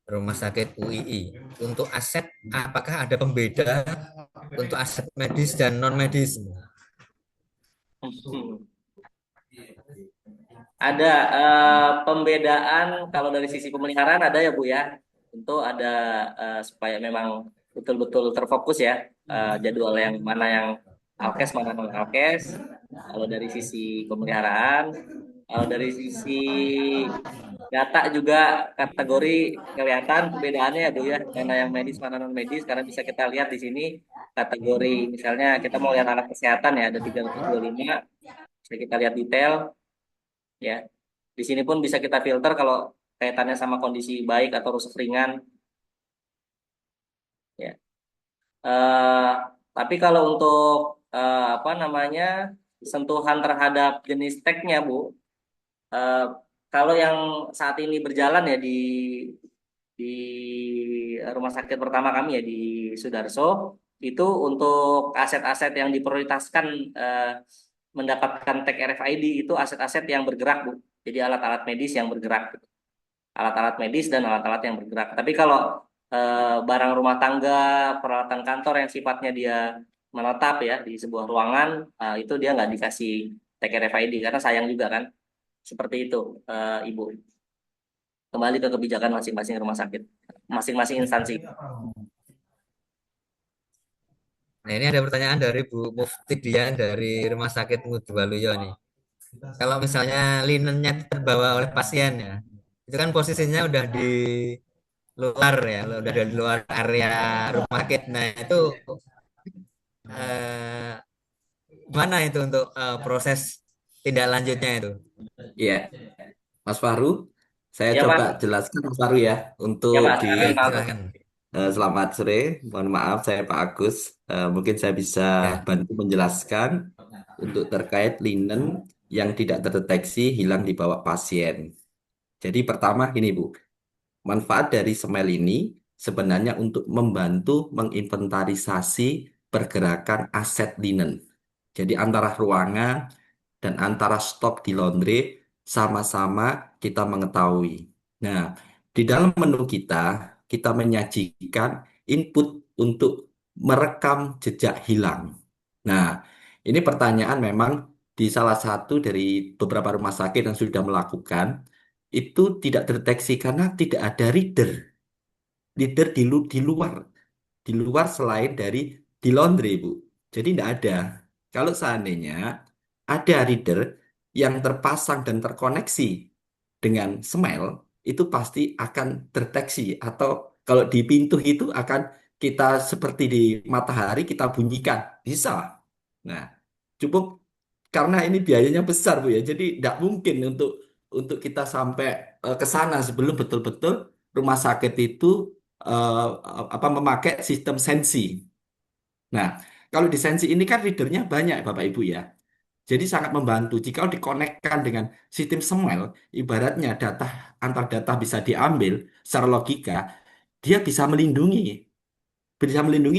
Rumah Sakit UII. Untuk aset, apakah ada pembeda untuk aset medis dan non medis? Ada pembedaan kalau dari sisi pemeliharaan ada ya Bu ya. Tentu ada supaya memang betul-betul terfokus ya jadwal yang mana yang alkes mana non alkes. Kalau dari sisi pemeliharaan, kalau dari sisi data juga kategori kelihatan perbedaannya ya Bu ya. Mana yang medis mana non medis karena bisa kita lihat di sini kategori misalnya kita mau lihat alat kesehatan ya ada 325 bisa kita lihat detail ya. Di sini pun bisa kita filter kalau kaitannya sama kondisi baik atau rusak ringan. Ya. Eh, tapi kalau untuk apa namanya sentuhan terhadap jenis tagnya, Bu, eh, kalau yang saat ini berjalan ya di rumah sakit pertama kami ya di Sudarso itu untuk aset-aset yang diprioritaskan mendapatkan tag RFID itu aset-aset yang bergerak, Bu. Jadi alat-alat medis yang bergerak. Alat-alat medis dan alat-alat yang bergerak. Tapi kalau barang rumah tangga, peralatan kantor yang sifatnya dia menetap ya di sebuah ruangan, itu dia nggak dikasih tag RFID karena sayang juga kan. Seperti itu, Ibu. Kembali ke kebijakan masing-masing rumah sakit, masing-masing instansi. Nah, ini ada pertanyaan dari Bu Mufti Dian dari Rumah Sakit Ngurah nih. Kalau misalnya linennya terbawa oleh pasien ya, itu kan posisinya udah di luar ya, udah di luar area rumah sakit. Nah, itu eh, gimana itu untuk proses tindak lanjutnya itu? Iya, Mas Faru, saya Ya coba Pak, jelaskan Mas Faru ya untuk ya Pak, di silakan Pak Agus. Silakan. selamat sore. Mohon maaf saya Pak Agus. Mungkin saya bisa Ya. bantu menjelaskan untuk terkait linen yang tidak terdeteksi hilang di bawah pasien. Jadi pertama ini Bu, manfaat dari Smell ini sebenarnya untuk membantu menginventarisasi pergerakan aset linen. Jadi antara ruangan dan antara stok di laundry sama-sama kita mengetahui. Nah, di dalam menu kita, kita menyajikan input untuk merekam jejak hilang. Nah, ini pertanyaan memang di salah satu dari beberapa rumah sakit yang sudah melakukan, itu tidak terdeteksi karena tidak ada reader. Reader di luar selain dari di laundry, Bu. Jadi tidak ada. Kalau seandainya ada reader yang terpasang dan terkoneksi dengan Smile, itu pasti akan terdeteksi. Atau kalau di pintu itu akan kita seperti di matahari kita bunyikan. Bisa. Nah, cukup karena ini biayanya besar, Bu ya. Jadi tidak mungkin untuk kita sampai ke sana sebelum betul-betul rumah sakit itu eh, apa memakai sistem sensi. Nah, kalau di sensi ini kan readernya banyak, Bapak Ibu ya. Jadi sangat membantu jika dikonekkan dengan sistem Smile, ibaratnya data antar data bisa diambil secara logika, dia bisa melindungi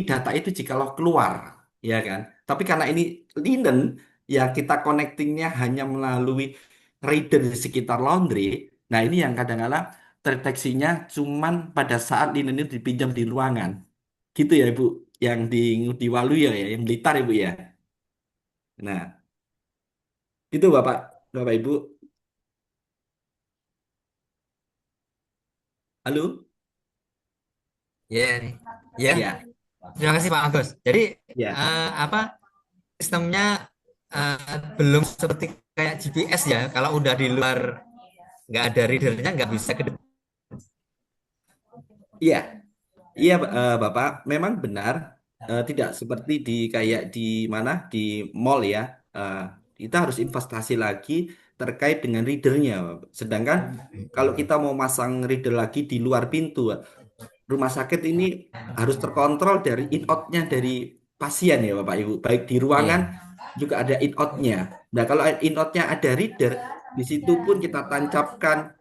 data itu jikalau keluar, ya kan? Tapi karena ini linen, ya kita connectingnya hanya melalui reader di sekitar laundry. Nah ini yang kadang-kadang terdeteksinya cuman pada saat linen itu dipinjam di ruangan, gitu ya Ibu, yang di Waluyo ya, yang Blitar Ibu ya. Nah, itu Bapak, Bapak Ibu. Halo? Ya, nih. Ya, Ya, terima kasih Pak Agus. Jadi ya. apa sistemnya belum seperti kayak GPS ya. Kalau udah di luar nggak ada readernya nggak bisa ke depan. Iya, iya, Bapak, memang benar tidak seperti di kayak di mana di mall ya. Eh, kita harus investasi lagi terkait dengan readernya. Sedangkan kalau kita mau masang reader lagi di luar pintu, rumah sakit ini harus terkontrol dari in-out-nya dari pasien ya Bapak Ibu. Baik di ruangan Iya. juga ada in-out-nya. Nah, kalau in-out-nya ada reader, di situ pun kita tancapkan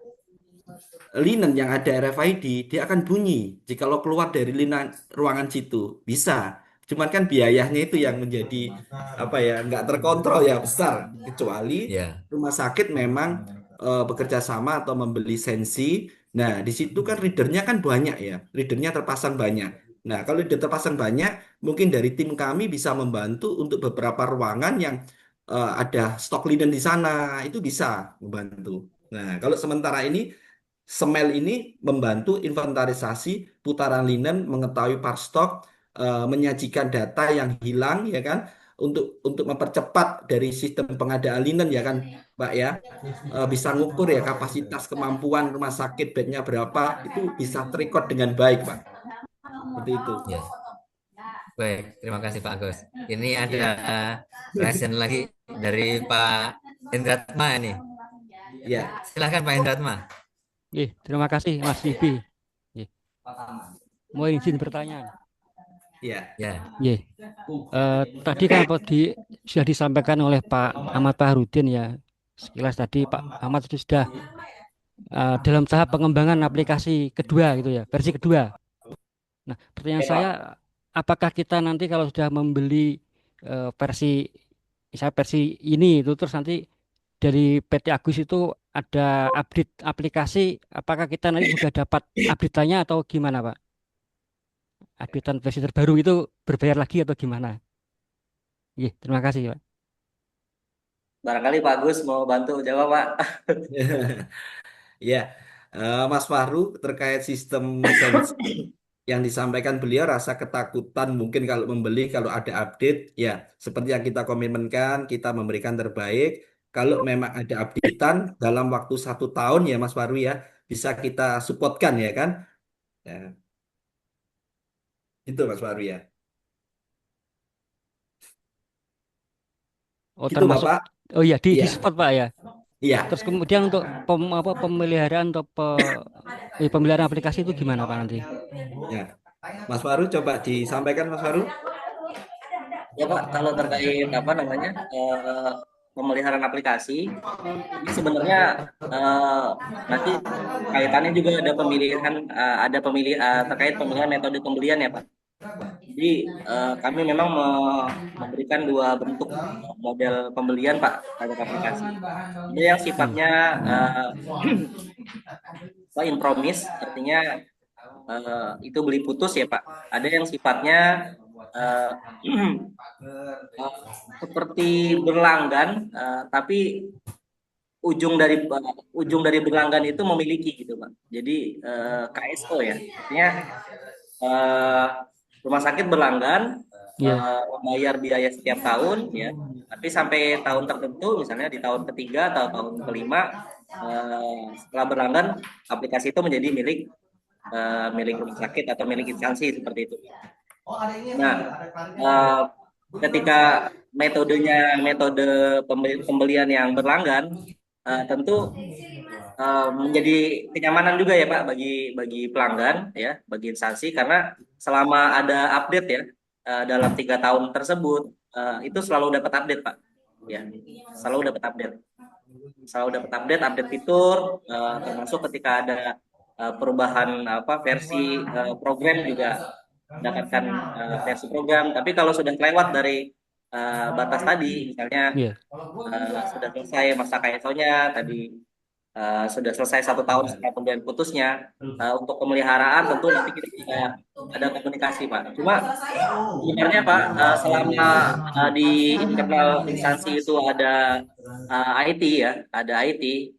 linen yang ada RFID, dia akan bunyi jika lo keluar dari ruangan situ. Bisa. Cuman kan biayanya itu yang menjadi apa ya, nggak terkontrol ya, besar. Kecuali Ya, rumah sakit memang bekerja sama atau membeli sensi. Nah, di situ kan readernya kan banyak ya. Readernya terpasang banyak. Nah, kalau reader terpasang banyak, mungkin dari tim kami bisa membantu untuk beberapa ruangan yang ada stok linen di sana. Itu bisa membantu. Nah, kalau sementara ini Smell ini membantu inventarisasi putaran linen, mengetahui part stock, menyajikan data yang hilang ya kan, untuk mempercepat dari sistem pengadaan linen ya kan, Mbak ya. Bisa ngukur ya kapasitas kemampuan rumah sakit bednya berapa, itu bisa terrecord dengan baik, Pak. Seperti itu. ya. Baik, terima kasih Pak Agus. Ini ada Ya, present lagi dari Pak Hendratma ini. ya, Silahkan Pak Hendratma. Terima kasih Mas Vivi. Nggih, mau izin bertanya. ya, Ya, Nggih, tadi kan sudah disampaikan oleh Pak Ahmad Fahrudin ya. Sekilas tadi Pak Ahmad itu sudah dalam tahap pengembangan aplikasi kedua gitu ya, versi kedua. Nah, pertanyaan Oke, saya, Pak. apakah kita nanti kalau sudah membeli versi, misalnya versi ini itu terus nanti dari PT Agus itu ada update aplikasi, apakah kita nanti juga dapat update-nya atau gimana Pak? Updatean versi terbaru itu berbayar lagi atau gimana? Iya, terima kasih Pak. Barangkali Pak Agus mau bantu jawab, Pak. ya. Mas Fahru terkait sistem sensi yang disampaikan beliau, rasa ketakutan mungkin kalau membeli kalau ada update ya, seperti yang kita komitmenkan, kita memberikan terbaik. Kalau memang ada updatean dalam waktu 1 tahun ya Mas Faru ya, bisa kita supportkan ya kan. Ya, itu Mas Faru ya. Oh, Gitu termasuk, Bapak. oh iya, di Iya, support Pak ya. iya. Terus kemudian untuk pemeliharaan atau pemeliharaan aplikasi itu gimana Pak nanti? Ya. Mas Faru coba disampaikan Mas Faru. Ya Pak, kalau terkait apa namanya pemeliharaan aplikasi, ini sebenarnya eh, nanti kaitannya juga ada pemilihan terkait pemilihan metode pembelian ya Pak. Jadi kami memang memberikan dua bentuk model pembelian Pak terhadap aplikasi. Ada yang Hmm. sifatnya in promise, artinya itu beli putus ya Pak. Ada yang sifatnya uh, seperti berlanggan, tapi ujung dari berlanggan itu memiliki gitu Pak. Jadi KSO ya, artinya uh, rumah sakit berlanggan Iya. membayar biaya setiap tahun ya, tapi sampai tahun tertentu, misalnya di tahun ketiga atau tahun kelima, setelah berlanggan aplikasi itu menjadi milik rumah sakit atau milik instansi seperti itu. Nah, eh, ketika metode pembelian yang berlanggan, tentu menjadi kenyamanan juga ya Pak bagi pelanggan ya, bagi instansi, karena selama ada update ya dalam 3 tahun tersebut, itu selalu dapat update Pak, ya selalu dapat update fitur, termasuk ketika ada perubahan versi program juga mendapatkan versi program. Tapi kalau sudah lewat dari batas tadi, misalnya Iya. sudah selesai masa KSO-nya tadi, sudah selesai 1 tahun setelah pembelian putusnya, untuk pemeliharaan tentu nanti kita ada komunikasi Pak. Cuma sebenarnya Pak, selama di internal instansi itu ada IT ya, ada IT,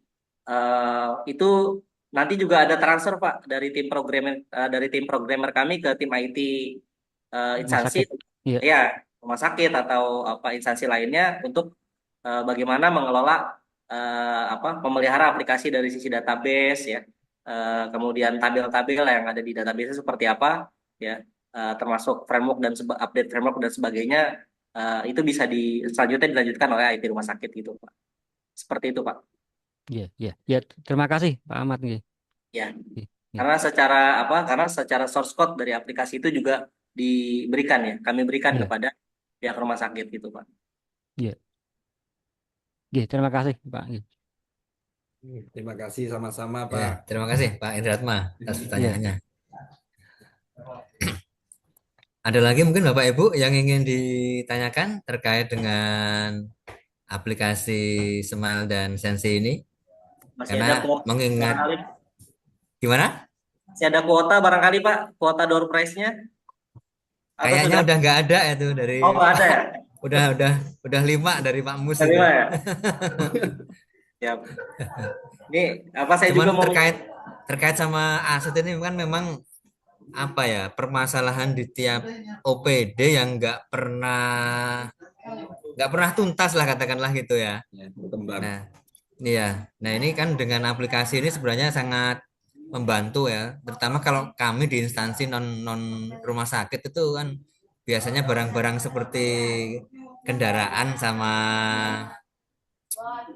itu nanti juga ada transfer Pak dari tim programmer kami ke tim IT Rumah instansi sakit. Iya. ya, rumah sakit atau apa instansi lainnya untuk bagaimana mengelola memelihara aplikasi dari sisi database ya, kemudian tabel-tabel yang ada di database seperti apa ya, termasuk framework dan update framework dan sebagainya, itu bisa selanjutnya dilanjutkan oleh IT rumah sakit gitu Pak. Seperti itu Pak. Iya, iya. Ya, terima kasih Pak Ahmad nggih. Ya. Nggih, nggih. Karena secara source code dari aplikasi itu juga diberikan ya, kami berikan Iya, kepada pihak rumah sakit gitu Pak. iya. Nggih, terima kasih Pak nggih. Terima kasih sama-sama, Ya, Pak. terima kasih Pak Indratma atas Iya. pertanyaannya. Ada lagi mungkin Bapak Ibu yang ingin ditanyakan terkait dengan aplikasi Smile dan Sensi ini? Masih Karena ada kuota mengingat barangkali. gimana? Masih ada kuota barangkali Pak, kuota door prize-nya atau Kayaknya sudah? udah nggak ada itu dari Oh, nggak ada Pak. ya? Udah 5 dari Pak Mus Dari itu. mana ya? Ya, ini apa saya Cuman juga mau terkait sama aset ini kan memang apa ya permasalahan di tiap OPD yang nggak pernah tuntas lah katakanlah gitu ya. Ya, berkembang. Nah, iya. Nah, ini kan dengan aplikasi ini sebenarnya sangat membantu ya, terutama kalau kami di instansi non non rumah sakit itu kan biasanya barang-barang seperti kendaraan sama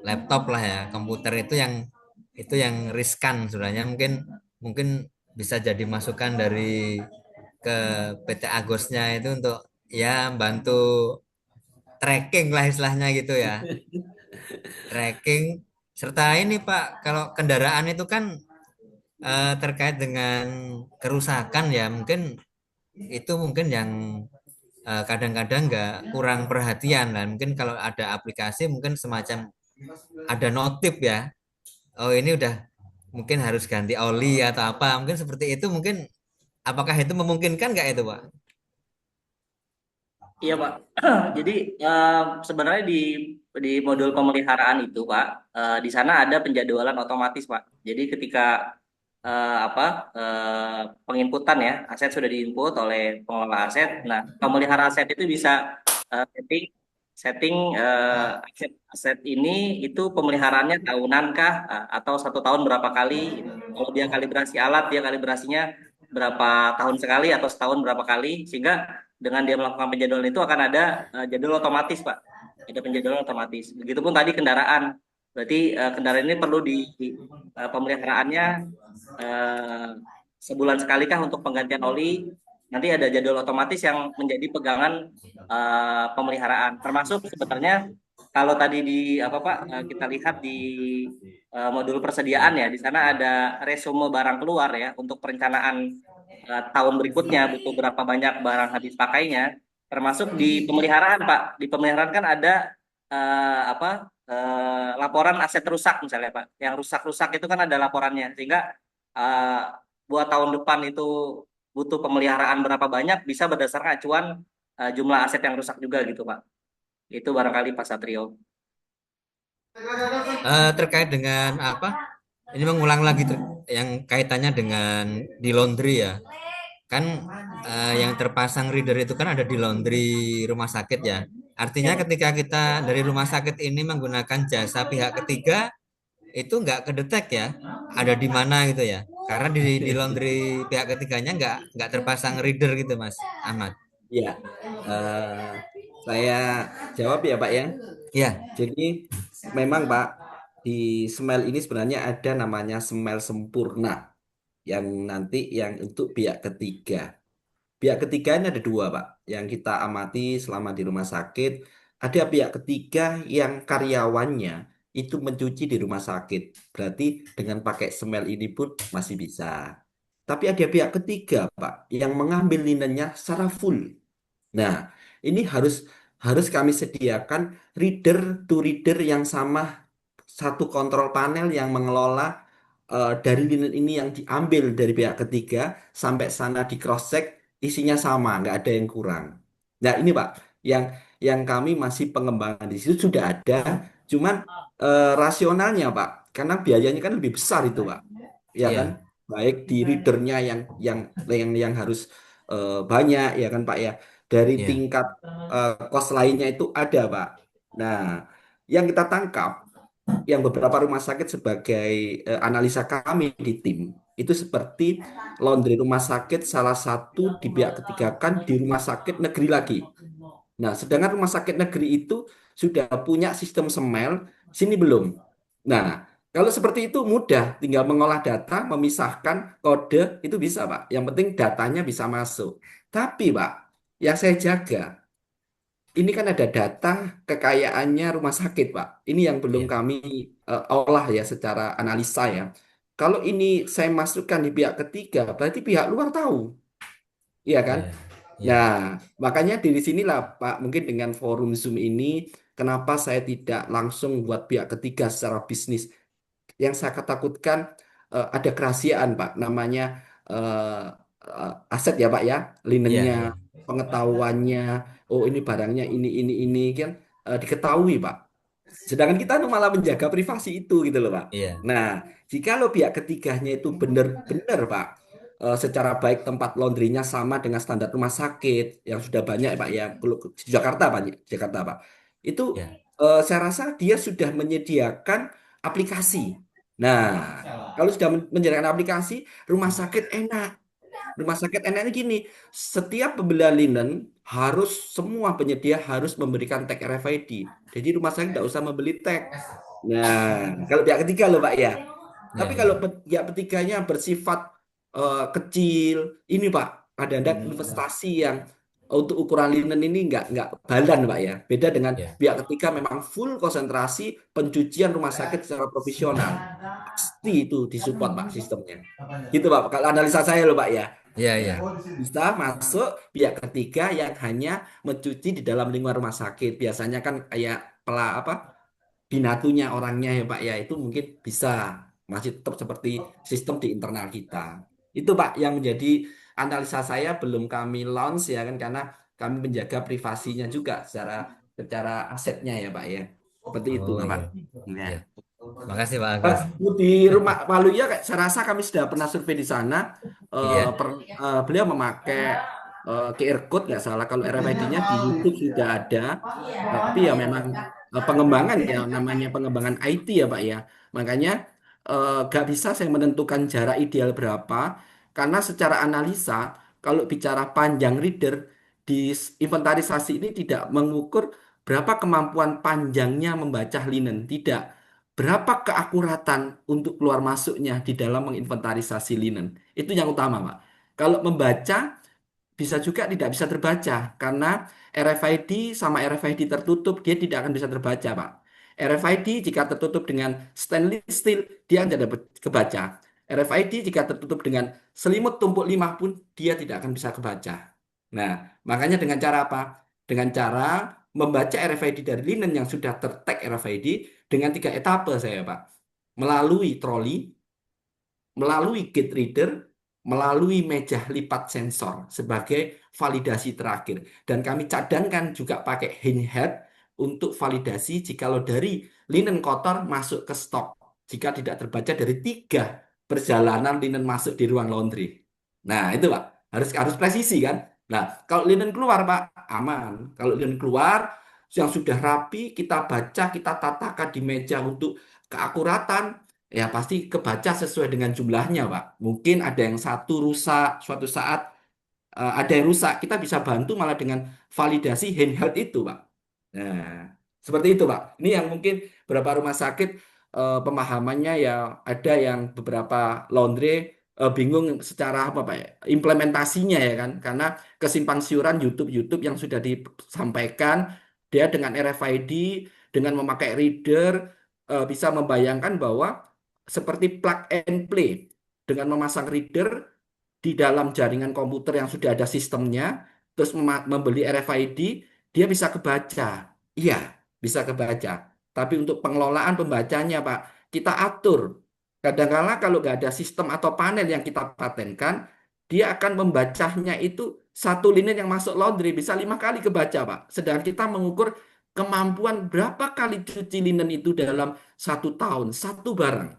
laptop lah ya, komputer itu yang riskan sebenarnya mungkin mungkin bisa jadi masukan dari ke PT Agosnya itu untuk ya bantu tracking lah istilahnya gitu ya. Tracking serta ini Pak, kalau kendaraan itu kan terkait dengan kerusakan ya mungkin yang kadang-kadang nggak kurang perhatian dan mungkin kalau ada aplikasi mungkin semacam ada notif ya, oh ini udah mungkin harus ganti oli atau apa mungkin seperti itu mungkin apakah itu memungkinkan nggak itu Pak? Iya Pak. Jadi sebenarnya di modul pemeliharaan itu Pak, di sana ada penjadwalan otomatis Pak. Jadi ketika apa penginputan ya aset sudah diinput oleh pengelola aset, nah pemelihara aset itu bisa setting setting aset ini itu pemeliharaannya tahunan kah atau 1 tahun berapa kali? Kalau dia kalibrasi alat dia kalibrasinya berapa tahun sekali atau setahun berapa kali sehingga dengan dia melakukan penjadwalan itu akan ada jadwal otomatis, Pak. Ada penjadwalan otomatis. Begitupun tadi kendaraan. Berarti kendaraan ini perlu pemeliharaannya eh, sebulan sekali kah untuk penggantian oli. Nanti ada jadwal otomatis yang menjadi pegangan pemeliharaan. Termasuk sebenarnya kalau tadi di apa Pak kita lihat di modul persediaan ya, di sana ada resume barang keluar ya untuk perencanaan tahun berikutnya butuh berapa banyak barang habis pakainya, termasuk di pemeliharaan Pak. Di pemeliharaan kan ada laporan aset rusak misalnya Pak. Yang rusak-rusak itu kan ada laporannya, sehingga eh, buat tahun depan itu butuh pemeliharaan berapa banyak bisa berdasarkan acuan jumlah aset yang rusak juga gitu Pak. Itu barangkali Pak Satrio. Terkait dengan apa ini mengulang lagi yang kaitannya dengan di laundry ya kan yang terpasang reader itu kan ada di laundry rumah sakit ya. Ya Artinya Pak. ketika kita dari rumah sakit ini menggunakan jasa pihak ketiga itu nggak kedetek ya ada di mana gitu ya. Karena di laundry pihak ketiganya nggak terpasang reader gitu Mas Ahmad. Ya, eh, saya jawab ya Pak ya. Ya, Jadi memang Pak, di Smile ini sebenarnya ada namanya Smile sempurna yang nanti yang untuk pihak ketiga. Pihak ketiga ini ada dua Pak, yang kita amati selama di rumah sakit. Ada pihak ketiga yang karyawannya itu mencuci di rumah sakit. Berarti dengan pakai Smile ini pun masih bisa. Tapi ada pihak ketiga Pak, yang mengambil linennya secara full. Nah, ini harus harus kami sediakan reader to reader yang sama, satu kontrol panel yang mengelola dari linen ini yang diambil dari pihak ketiga sampai sana di cross check isinya sama, nggak ada yang kurang. Nah, ini Pak, yang kami masih pengembangan di situ sudah ada, cuman rasionalnya Pak, karena biayanya kan lebih besar itu Pak, ya kan? iya, Baik di readernya yang harus banyak ya kan Pak ya, dari iya, tingkat kos lainnya itu ada Pak. Nah, yang kita tangkap, yang beberapa rumah sakit sebagai analisa kami di tim, itu seperti laundry rumah sakit salah satu di pihak ketiga kan di rumah sakit negeri lagi. Nah, sedangkan rumah sakit negeri itu sudah punya sistem semel, sini belum. Nah, kalau seperti itu mudah, tinggal mengolah data, memisahkan kode, itu bisa, Pak. Yang penting datanya bisa masuk. Tapi, Pak, yang saya jaga, ini kan ada data kekayaannya rumah sakit, Pak. Ini yang belum Iya, kami olah ya secara analisa ya. Kalau ini saya masukkan di pihak ketiga, berarti pihak luar tahu, iya kan? iya, iya, Nah, makanya dari sinilah Pak, mungkin dengan forum Zoom ini, kenapa saya tidak langsung buat pihak ketiga secara bisnis. Yang saya takutkan ada kerahasiaan, Pak. Namanya aset ya, Pak ya, iya, linennya, iya, pengetahuannya. Oh, ini barangnya ini kan diketahui, Pak. Sedangkan kita tuh malah menjaga privasi itu gitu loh, Pak. iya, Nah, jika lo pihak ketiganya itu benar-benar, Pak, secara baik tempat laundrynya sama dengan standar rumah sakit yang sudah banyak, Pak ya, kalau di Jakarta, Pak, Jakarta, Pak. Itu iya, saya rasa dia sudah menyediakan aplikasi. Nah, kalau sudah menyediakan aplikasi, rumah sakit enak. Rumah sakit enaknya gini, setiap pembelian linen harus semua penyedia harus memberikan tag RFID. Jadi rumah sakit tidak usah membeli tag. Nah, kalau pihak ketiga loh Pak ya. iya, Tapi iya, kalau pihak ketiganya bersifat kecil, ini Pak, ada investasi yang untuk ukuran linen ini nggak balan Pak ya. Beda dengan iya. pihak ketiga memang full konsentrasi pencucian rumah sakit secara profesional. Pasti itu disupport Pak sistemnya. Gitu Pak, kalau analisa saya loh Pak ya. Iya, Nah, iya. bisa masuk pihak ketiga yang hanya mencuci di dalam lingkungan rumah sakit. Biasanya kan kayak apa binatunya orangnya ya Pak ya itu mungkin bisa masih tetap seperti sistem di internal kita. Itu Pak yang menjadi analisa saya belum kami launch ya kan karena kami menjaga privasinya juga secara asetnya ya Pak ya. Seperti itu Oh Pak. iya, Ya. iya. Makasih Pak Agus. Di rumah Waluya saya rasa kami sudah pernah survei di sana. Iya, Beliau memakai QR code nggak salah. Kalau RFID-nya di YouTube sudah ada, tapi ya memang pengembangan ya namanya pengembangan IT ya Pak ya. Makanya nggak bisa saya menentukan jarak ideal berapa karena secara analisa kalau bicara panjang reader di inventarisasi ini tidak mengukur berapa kemampuan panjangnya membaca linen, tidak berapa keakuratan untuk keluar masuknya di dalam menginventarisasi linen. Itu yang utama, Pak. Kalau membaca bisa juga tidak bisa terbaca karena RFID sama RFID tertutup dia tidak akan bisa terbaca, Pak. RFID jika tertutup dengan stainless steel dia tidak dapat kebaca. RFID jika tertutup dengan selimut tumpuk limah pun dia tidak akan bisa kebaca. Nah, makanya dengan cara apa? Dengan cara membaca RFID dari linen yang sudah tertag RFID dengan 3 etape saya, Pak. Melalui troli, melalui gate reader, melalui meja lipat sensor sebagai validasi terakhir. Dan kami cadangkan juga pakai handheld untuk validasi jikalau dari linen kotor masuk ke stok. Jika tidak terbaca dari 3 perjalanan linen masuk di ruang laundry. Nah, itu Pak. Harus harus presisi kan? Nah, kalau linen keluar Pak, aman. Kalau linen keluar yang sudah rapi, kita baca, kita tatakan di meja untuk keakuratan, ya pasti kebaca sesuai dengan jumlahnya, Pak. Mungkin ada yang satu rusak suatu saat, ada yang rusak, kita bisa bantu malah dengan validasi handheld itu, Pak. Nah, seperti itu, Pak. Ini yang mungkin beberapa rumah sakit pemahamannya ya ada yang beberapa laundry bingung secara apa, Pak ya, implementasinya ya kan, karena kesimpang siuran YouTube yang sudah disampaikan dia dengan RFID, dengan memakai reader bisa membayangkan bahwa seperti plug and play dengan memasang reader di dalam jaringan komputer yang sudah ada sistemnya, terus membeli RFID, dia bisa kebaca. Iya, bisa kebaca. Tapi untuk pengelolaan pembacanya, Pak, kita atur. Kadang-kala kalau nggak ada sistem atau panel yang kita patenkan, dia akan membacanya itu satu linen yang masuk laundry bisa 5 kali kebaca, Pak. Sedangkan kita mengukur kemampuan berapa kali cuci linen itu dalam 1 tahun, satu barang.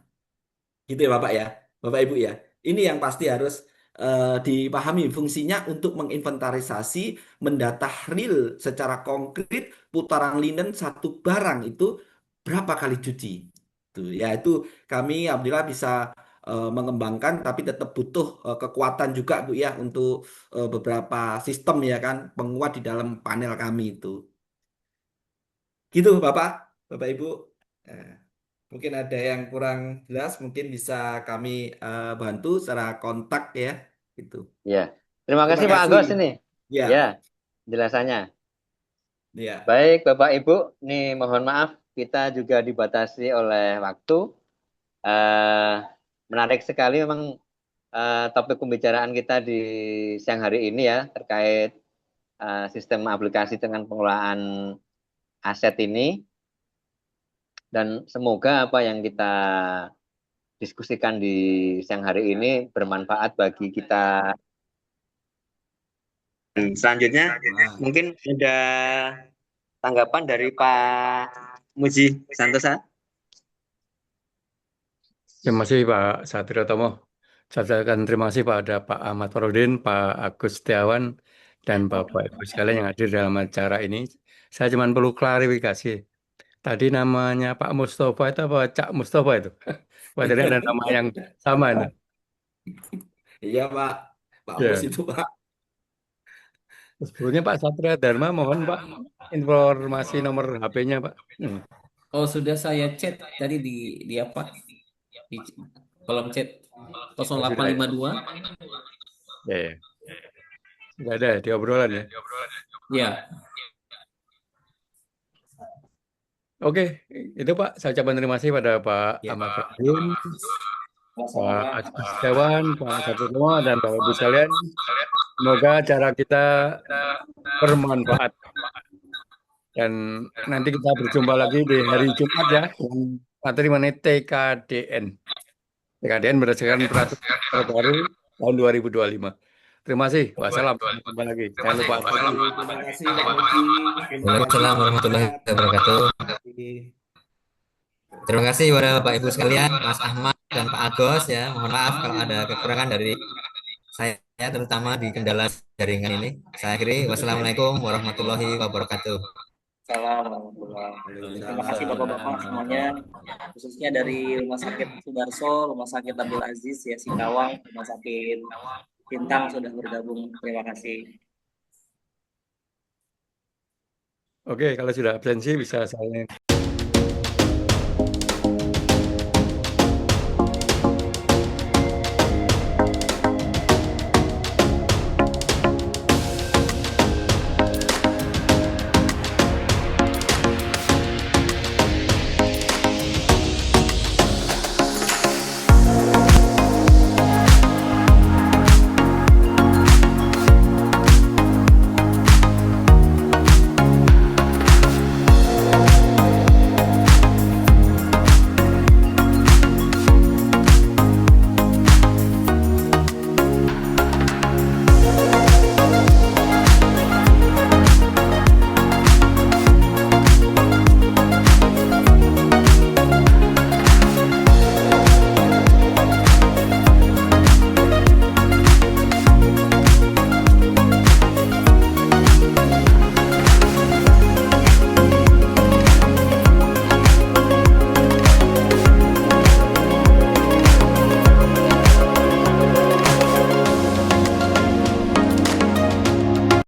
Gitu ya Bapak ya, Bapak Ibu ya. Ini yang pasti harus dipahami fungsinya untuk menginventarisasi, mendata real secara konkret putaran linen satu barang itu berapa kali cuci. Tuh, ya itu kami alhamdulillah bisa mengembangkan tapi tetap butuh kekuatan juga Bu ya untuk beberapa sistem ya kan penguat di dalam panel kami itu. Gitu Bapak, Bapak Ibu. Eh, Mungkin ada yang kurang jelas, mungkin bisa kami bantu secara kontak ya. Gitu. Ya, terima Terima kasih Pak kasih. Agus ini. Ya, Ya, jelasannya. Ya. Baik, Bapak Ibu, nih mohon maaf kita juga dibatasi oleh waktu. Eh, Menarik sekali memang topik pembicaraan kita di siang hari ini ya terkait sistem aplikasi dengan pengelolaan aset ini, dan semoga apa yang kita diskusikan di siang hari ini bermanfaat bagi kita. Selanjutnya Wah. mungkin ada tanggapan dari Pak Muji Santosa. Terima kasih Pak Satrio Tomo. Saya ucapkan terima kasih pada Pak Ahmad Farudin, Pak Agus Setiawan, dan Bapak Ibu sekalian yang hadir dalam acara ini. Saya cuma perlu klarifikasi. Tadi namanya Pak Mustafa itu apa Cak Mustafa itu? Padahal ada nama yang sama itu. Iya Pak, Pak Mus Ya. itu Pak. Sebelumnya Pak Satria Dharma, mohon Pak informasi nomor HP-nya Pak. Oh, sudah saya chat tadi di apa? Di kolom chat Oh, sudah ya. 0852. Ya, ya. Sudah ada di obrolan ya. Ya, Oke, itu Pak. Saya ucapkan terima kasih pada Pak Ya. Ahmad Farudin, Pak Agus Setiawan, Pak Satrio Tomo, dan Bapak Ibu sekalian. Semoga acara kita bermanfaat. Dan nanti kita berjumpa lagi di hari Jumat ya. Materi mengenai TKDN. TKDN berdasarkan peraturan terbaru tahun 2025. Terima kasih. Wassalam. Sampai jumpa lagi. Jangan lupa. Terima kasih Pak Muji. Waalaikumsalam warahmatullahi wabarakatuh. Terima kasih kepada Bapak Ibu sekalian, Mas Ahmad dan Pak Agos ya. Mohon maaf kalau ada kekurangan dari saya terutama di kendala jaringan ini. Saya akhiri. Wassalamualaikum warahmatullahi wabarakatuh. Salam warahmatullahi wabarakatuh. Terima kasih Bapak-bapak semuanya, khususnya dari Rumah Sakit Sudarso, Rumah Sakit Abdul Aziz ya Singkawang, Rumah Sakit Bintang sudah bergabung. Terima kasih. Oke, kalau sudah absensi bisa saya